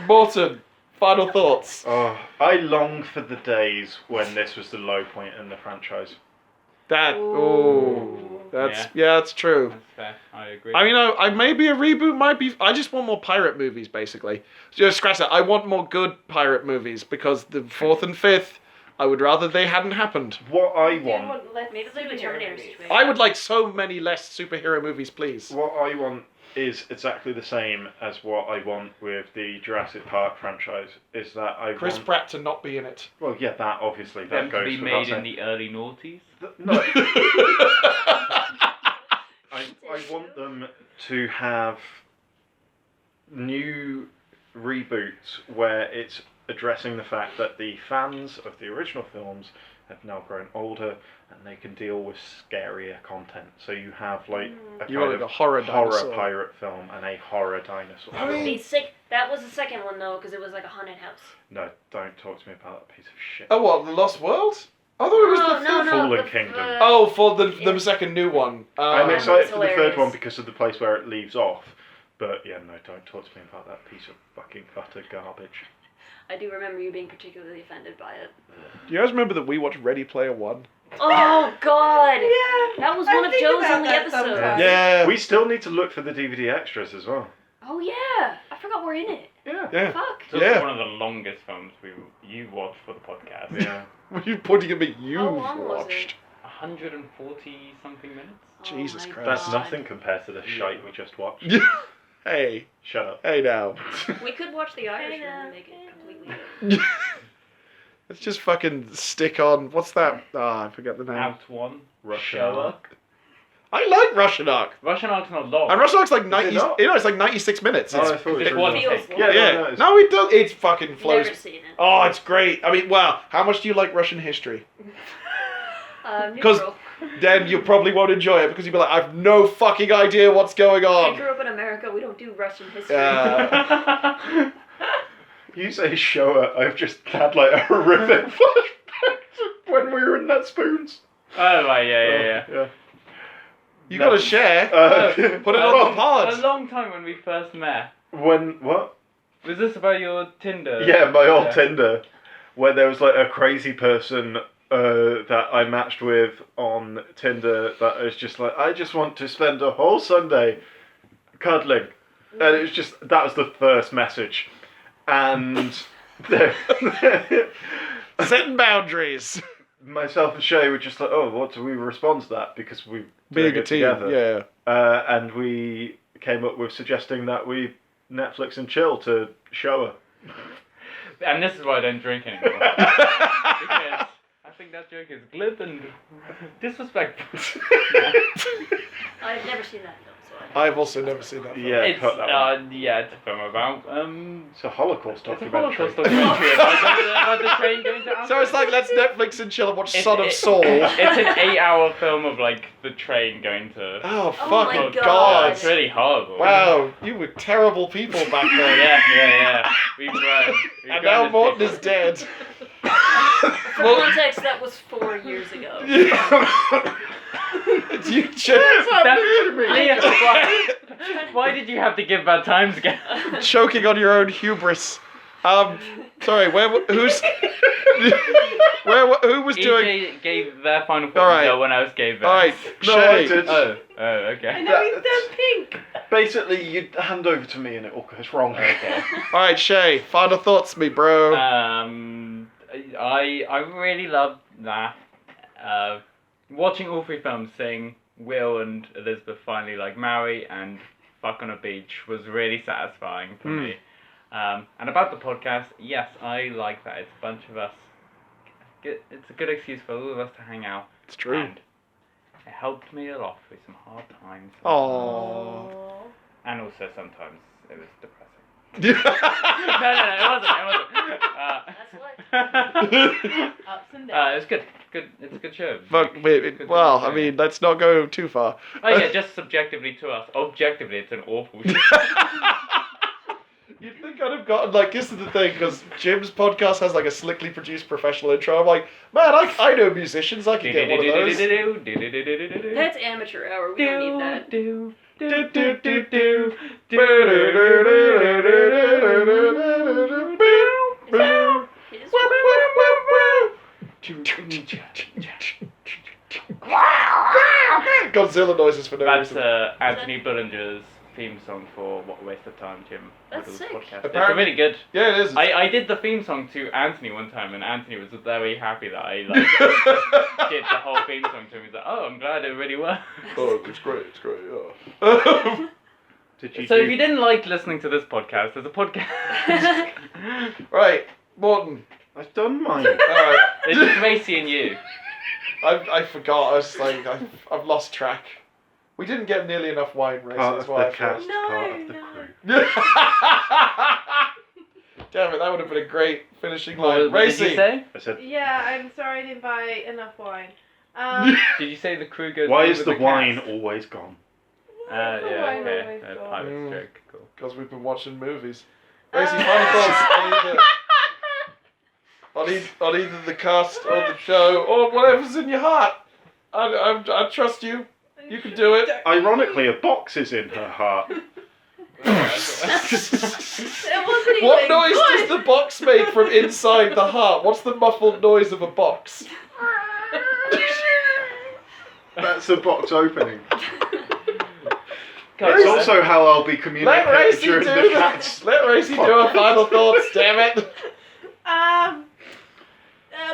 Morton, final thoughts. Oh, I long for the days when this was the low point in the franchise. That's true. That's fair. I agree. I mean, maybe a reboot might be. I just want more pirate movies, basically. Just scratch that. I want more good pirate movies because the fourth and fifth I would rather they hadn't happened. What I You want, want less Maybe they're the superhero Terminator movies. situation. I would like so many less superhero movies, please. what I want is exactly the same as what I want with the Jurassic Park franchise. Is that I Chris want... Pratt to not be in it. Well, yeah, that obviously Them that to goes be without made in saying. the early noughties. No. I want them to have new reboots where it's addressing the fact that the fans of the original films have now grown older and they can deal with scarier content. So you have like a You kind want of a horror dinosaur. pirate film and a horror dinosaur. I mean- Be sick. That was the second one though, because it was like a haunted house. No, don't talk to me about that piece of shit. Oh, what? The Lost World? I thought it was the no, fifth. Fallen the- Kingdom. Oh, for the Yeah. second new one. I'm That excited was for the third hilarious. one because of the place where it leaves off. But yeah, no, don't talk to me about that piece of fucking utter garbage. I do remember you being particularly offended by it. Do you guys remember that we watched Ready Player One? Oh God! Yeah. That was I one of think Joe's about only that episodes. sometimes. Yeah. We still need to look for the DVD extras as well. Oh yeah, I forgot we're in it. Yeah. Yeah. Fuck. It's also Yeah. one of the longest films you watched for the podcast. Yeah. What are you pointing at me? You've How long was watched. 140 something minutes. Jesus Oh my Christ. That's God. nothing compared to the shite we just watched. Hey. Shut up. Hey now. We could watch The Irishman know. and make it completely. Let's just fucking stick on. What's that? I forget the name. Out one. Russian Show Ark. up. I like Russian Ark. Russian Ark's not long. And Russian Ark's like 90. not? You know, it's like 96 minutes. Oh, It's, I thought it it's was one really feels long. long. Yeah, yeah. no, it's- No, it does. It fucking flows. Never seen it. Oh, it's great. I mean, wow. How much do you like Russian history? 'Cause- Neutral. Then you probably won't enjoy it because you'll be like, I've no fucking idea what's going I on. grew up in America. We don't do Russian history. You say Showa, I've just had like a horrific flashback to when we were in that spoons. Oh, right, yeah. You No. gotta share. Put it on the A pod. long time when we first met. When, what? Was this about your Tinder? Yeah, my old Yeah. Tinder, where there was like a crazy person that I matched with on Tinder that was just like, I just want to spend a whole Sunday cuddling. And it was just, that was the first message. And Setting boundaries. myself and Shay were just like, oh, what do we respond to that? Because we Being doing a it team. together. Yeah. And we came up with suggesting that we Netflix and chill to Showa. And this is why I don't drink anymore. Because I think that joke is glib and disrespectful. I've never seen that film, so I've also never seen that. Film. Yeah, It's, cut that one. yeah, it's a film about, It's a Holocaust it's a documentary. Holocaust documentary about the train going to Auschwitz. So it's like, let's Netflix and chill and watch It's- Son of it- Saul. It's an 8-hour film of like the train going to. Oh, Oh my fucking God. God. It's really horrible. Wow, you were terrible people back then. Yeah. We've grown. We've And grown now as Morton people. is dead. For context, that was 4 years ago. You should Leah, why did you have to give bad times again? choking on your own hubris. Sorry, who was doing? EJ gave their final thought. All right. No one else gave theirs. All right, No, Shay. I did. Oh, I okay. know he's done pink. Basically, you hand over to me and it all goes wrong. Okay. All right, Shay. Final thoughts, me bro. I really loved that. Watching all three films, seeing Will and Elizabeth finally like marry and fuck on a beach was really satisfying for me. And about the podcast, yes, I like that. It's a bunch of us. It's a good excuse for all of us to hang out. It's true. And it helped me a lot through some hard times. Aww. And also sometimes it was depressing. Yeah. No, it wasn't. Ups and downs. It's good. It's a good show. But well, I mean, let's not go too far. Oh yeah, just subjectively to us. Objectively, it's an awful show. You'd think I'd have gotten, like, this is the thing, because Jim's podcast has, like, a slickly produced professional intro. I'm like, man, I know musicians, I can get one of those. That's amateur hour. We don't need that. Godzilla noises for no That's reason. Anthony Bullinger's theme song for What a Waste of Time, Jim. That's with sick. the podcast. It's Apparently- really good. Yeah, it is. I did the theme song to Anthony one time, and Anthony was very happy that I did the whole theme song to him. He's like, "Oh, I'm glad it really worked." Oh, it's great, yeah. Did you So do- if you didn't like listening to this podcast, there's a podcast. Right, Morton. I've done mine. Alright. It's just Macy and you. I forgot. I was like, I've lost track. We didn't get nearly enough wine, Race. Part That's of why the I felt. cast, No, part of the no. crew. Damn it, that would have been a great finishing What line. did you Racy. say? I said, Yeah, I'm sorry I didn't buy enough wine. Did you say the crew goes? why over is the wine cast? always gone? Why is the Yeah, wine okay. always gone? Pirate's Mm. joke. Cool. Because we've been watching movies. Racy, final thoughts on either the cast or the show or whatever's in your heart. I trust you. You can do it. Ironically, a box is in her heart. It wasn't What even noise good. does the box make from inside the heart? What's the muffled noise of a box? That's the box opening. Guys, It's also how I'll be Let communicating Racy do during the this. cats. Let Racy do her final thoughts. Damn it.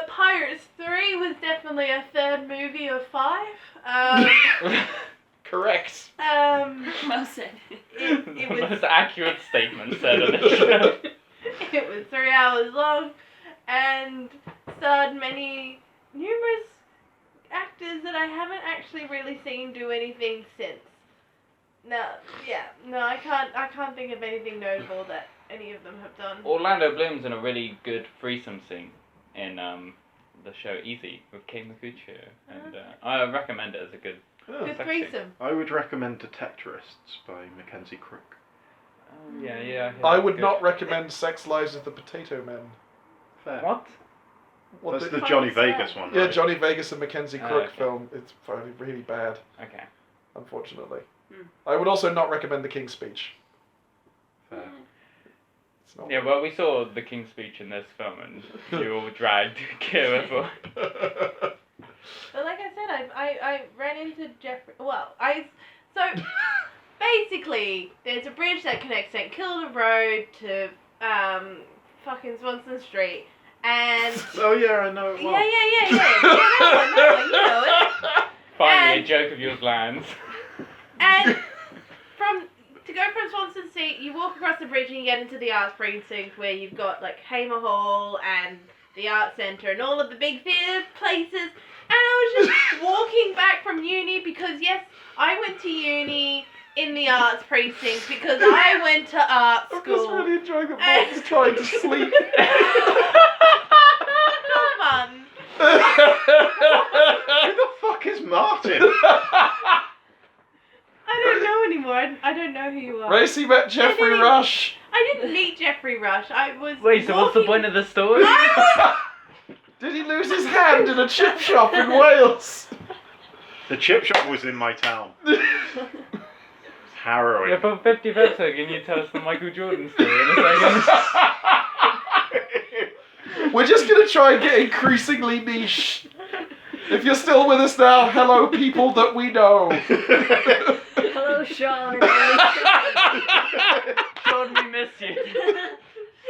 Pirates 3 was definitely a third movie of 5. Correct. Well said. It the was most accurate statement said on this show. it was 3 hours long and starred numerous actors that I haven't actually really seen do anything since. I can't think of anything notable that any of them have done. Orlando Bloom's in a really good threesome scene in the show Easy with Kate Micuccio, and I recommend it as a good. Good sex threesome. I would recommend Detectorists by Mackenzie Crook. Oh, yeah. I would not recommend Sex Lives of the Potato Men. Fair. What? What That's the- the Johnny Vegas one, Yeah, right? Johnny Vegas and Mackenzie Oh, Crook okay. film. It's really bad, Okay. unfortunately. Hmm. I would also not recommend The King's Speech. Fair. It's not. Yeah, well, we saw the King's Speech in this film, and you all dragged Kira for. But like I said, I ran into Jeffrey. So basically, there's a bridge that connects St Kilda Road to fucking Swanson Street, and Oh yeah, I know it well. yeah, that one, you know it. Finally, a And- joke of yours lands. And to go from Swanson Street, you walk across the bridge and you get into the arts precinct where you've got like Hamer Hall and the Art Centre and all of the big theatre places. And I was just walking back from uni because yes, I went to uni in the arts precinct because I went to art I'm school. just really enjoying that Morton's trying to sleep. Come on. Who the fuck is Martin? I don't know anymore. I don't know who you are. Racy met Jeffrey didn't- Rush. I didn't meet Jeffrey Rush. I was Wait, so what's the walking- point of the story? Did he lose his hand in a chip shop in Wales? The chip shop was in my town. It's harrowing. Yeah, for 50th episode, can you tell us the Michael Jordan story in a second? We're just going to try and get increasingly niche. If you're still with us now, hello people that we know. Hello, Sean. and Ellie. Sean, we miss you.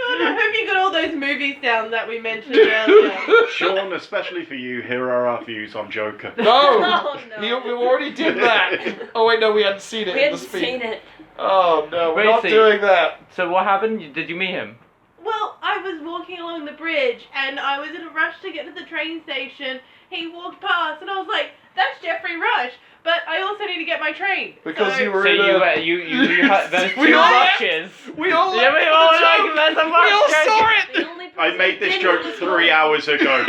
I hope you got all those movies down that we mentioned earlier. Sean, especially for you, here are our views on Joker. No! Oh, no. We already did that. Oh wait, no, we hadn't seen it We in the hadn't speed. seen it. Oh no, we're not Racy. doing that. So what happened? Did you meet him? Well, I was walking along the bridge and I was in a rush to get to the train station. He walked past and I was like, that's Jeffrey Rush. But I also need to get my train. Because so, you were So in a... you had those We two all- rushes. We all Yeah, we all like there's a We all rush. saw it! The only I person made who this didn't joke was 3 Molly. hours ago.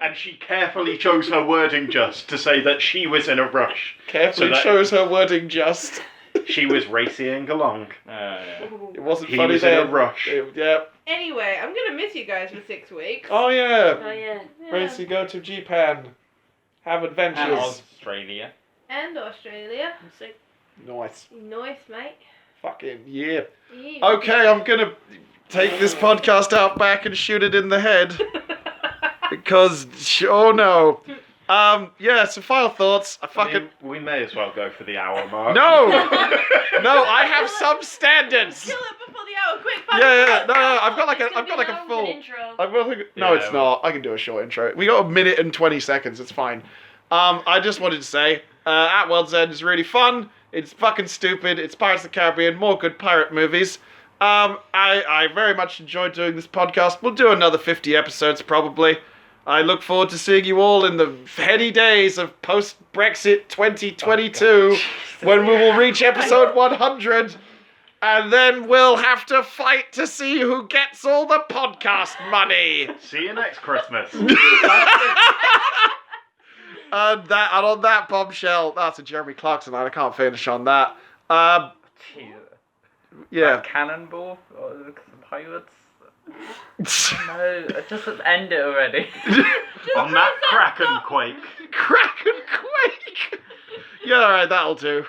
And she carefully chose her wording just to say that she was in a rush. Carefully So that- chose her wording just. She was racing along. Yeah. It wasn't He funny was in then. a rush. Yeah. Anyway, I'm going to miss you guys for 6 weeks. Oh yeah. Oh, yeah. Yeah. Racy, go to Japan. Have And adventures. Australia. And Australia. I'm sick. Nice. Nice, mate. Fucking yeah. Yeah. Okay, I'm gonna take this podcast out back and shoot it in the head. Because, oh no. Yeah, some final thoughts. I mean, we may as well go for the hour mark. No! No, I have some standards! Kill it before the hour, quick! Yeah, no, I've got like It's gonna a be long with full... an intro. No, Yeah, it's not. I can do a short intro. We got a minute and 20 seconds. It's fine. I just wanted to say, At World's End is really fun. It's fucking stupid. It's Pirates of the Caribbean. More good pirate movies. I very much enjoyed doing this podcast. We'll do another 50 episodes probably. I look forward to seeing you all in the heady days of post-Brexit 2022 when we will reach episode 100. And then we'll have to fight to see who gets all the podcast money. See you next Christmas. And on that bombshell, that's a Jeremy Clarkson line. I can't finish on that. Jesus. Yeah. Like Cannonball or the pirates. No, just end it already. On that Kraken quake. Crack and quake. Yeah, alright, that'll do.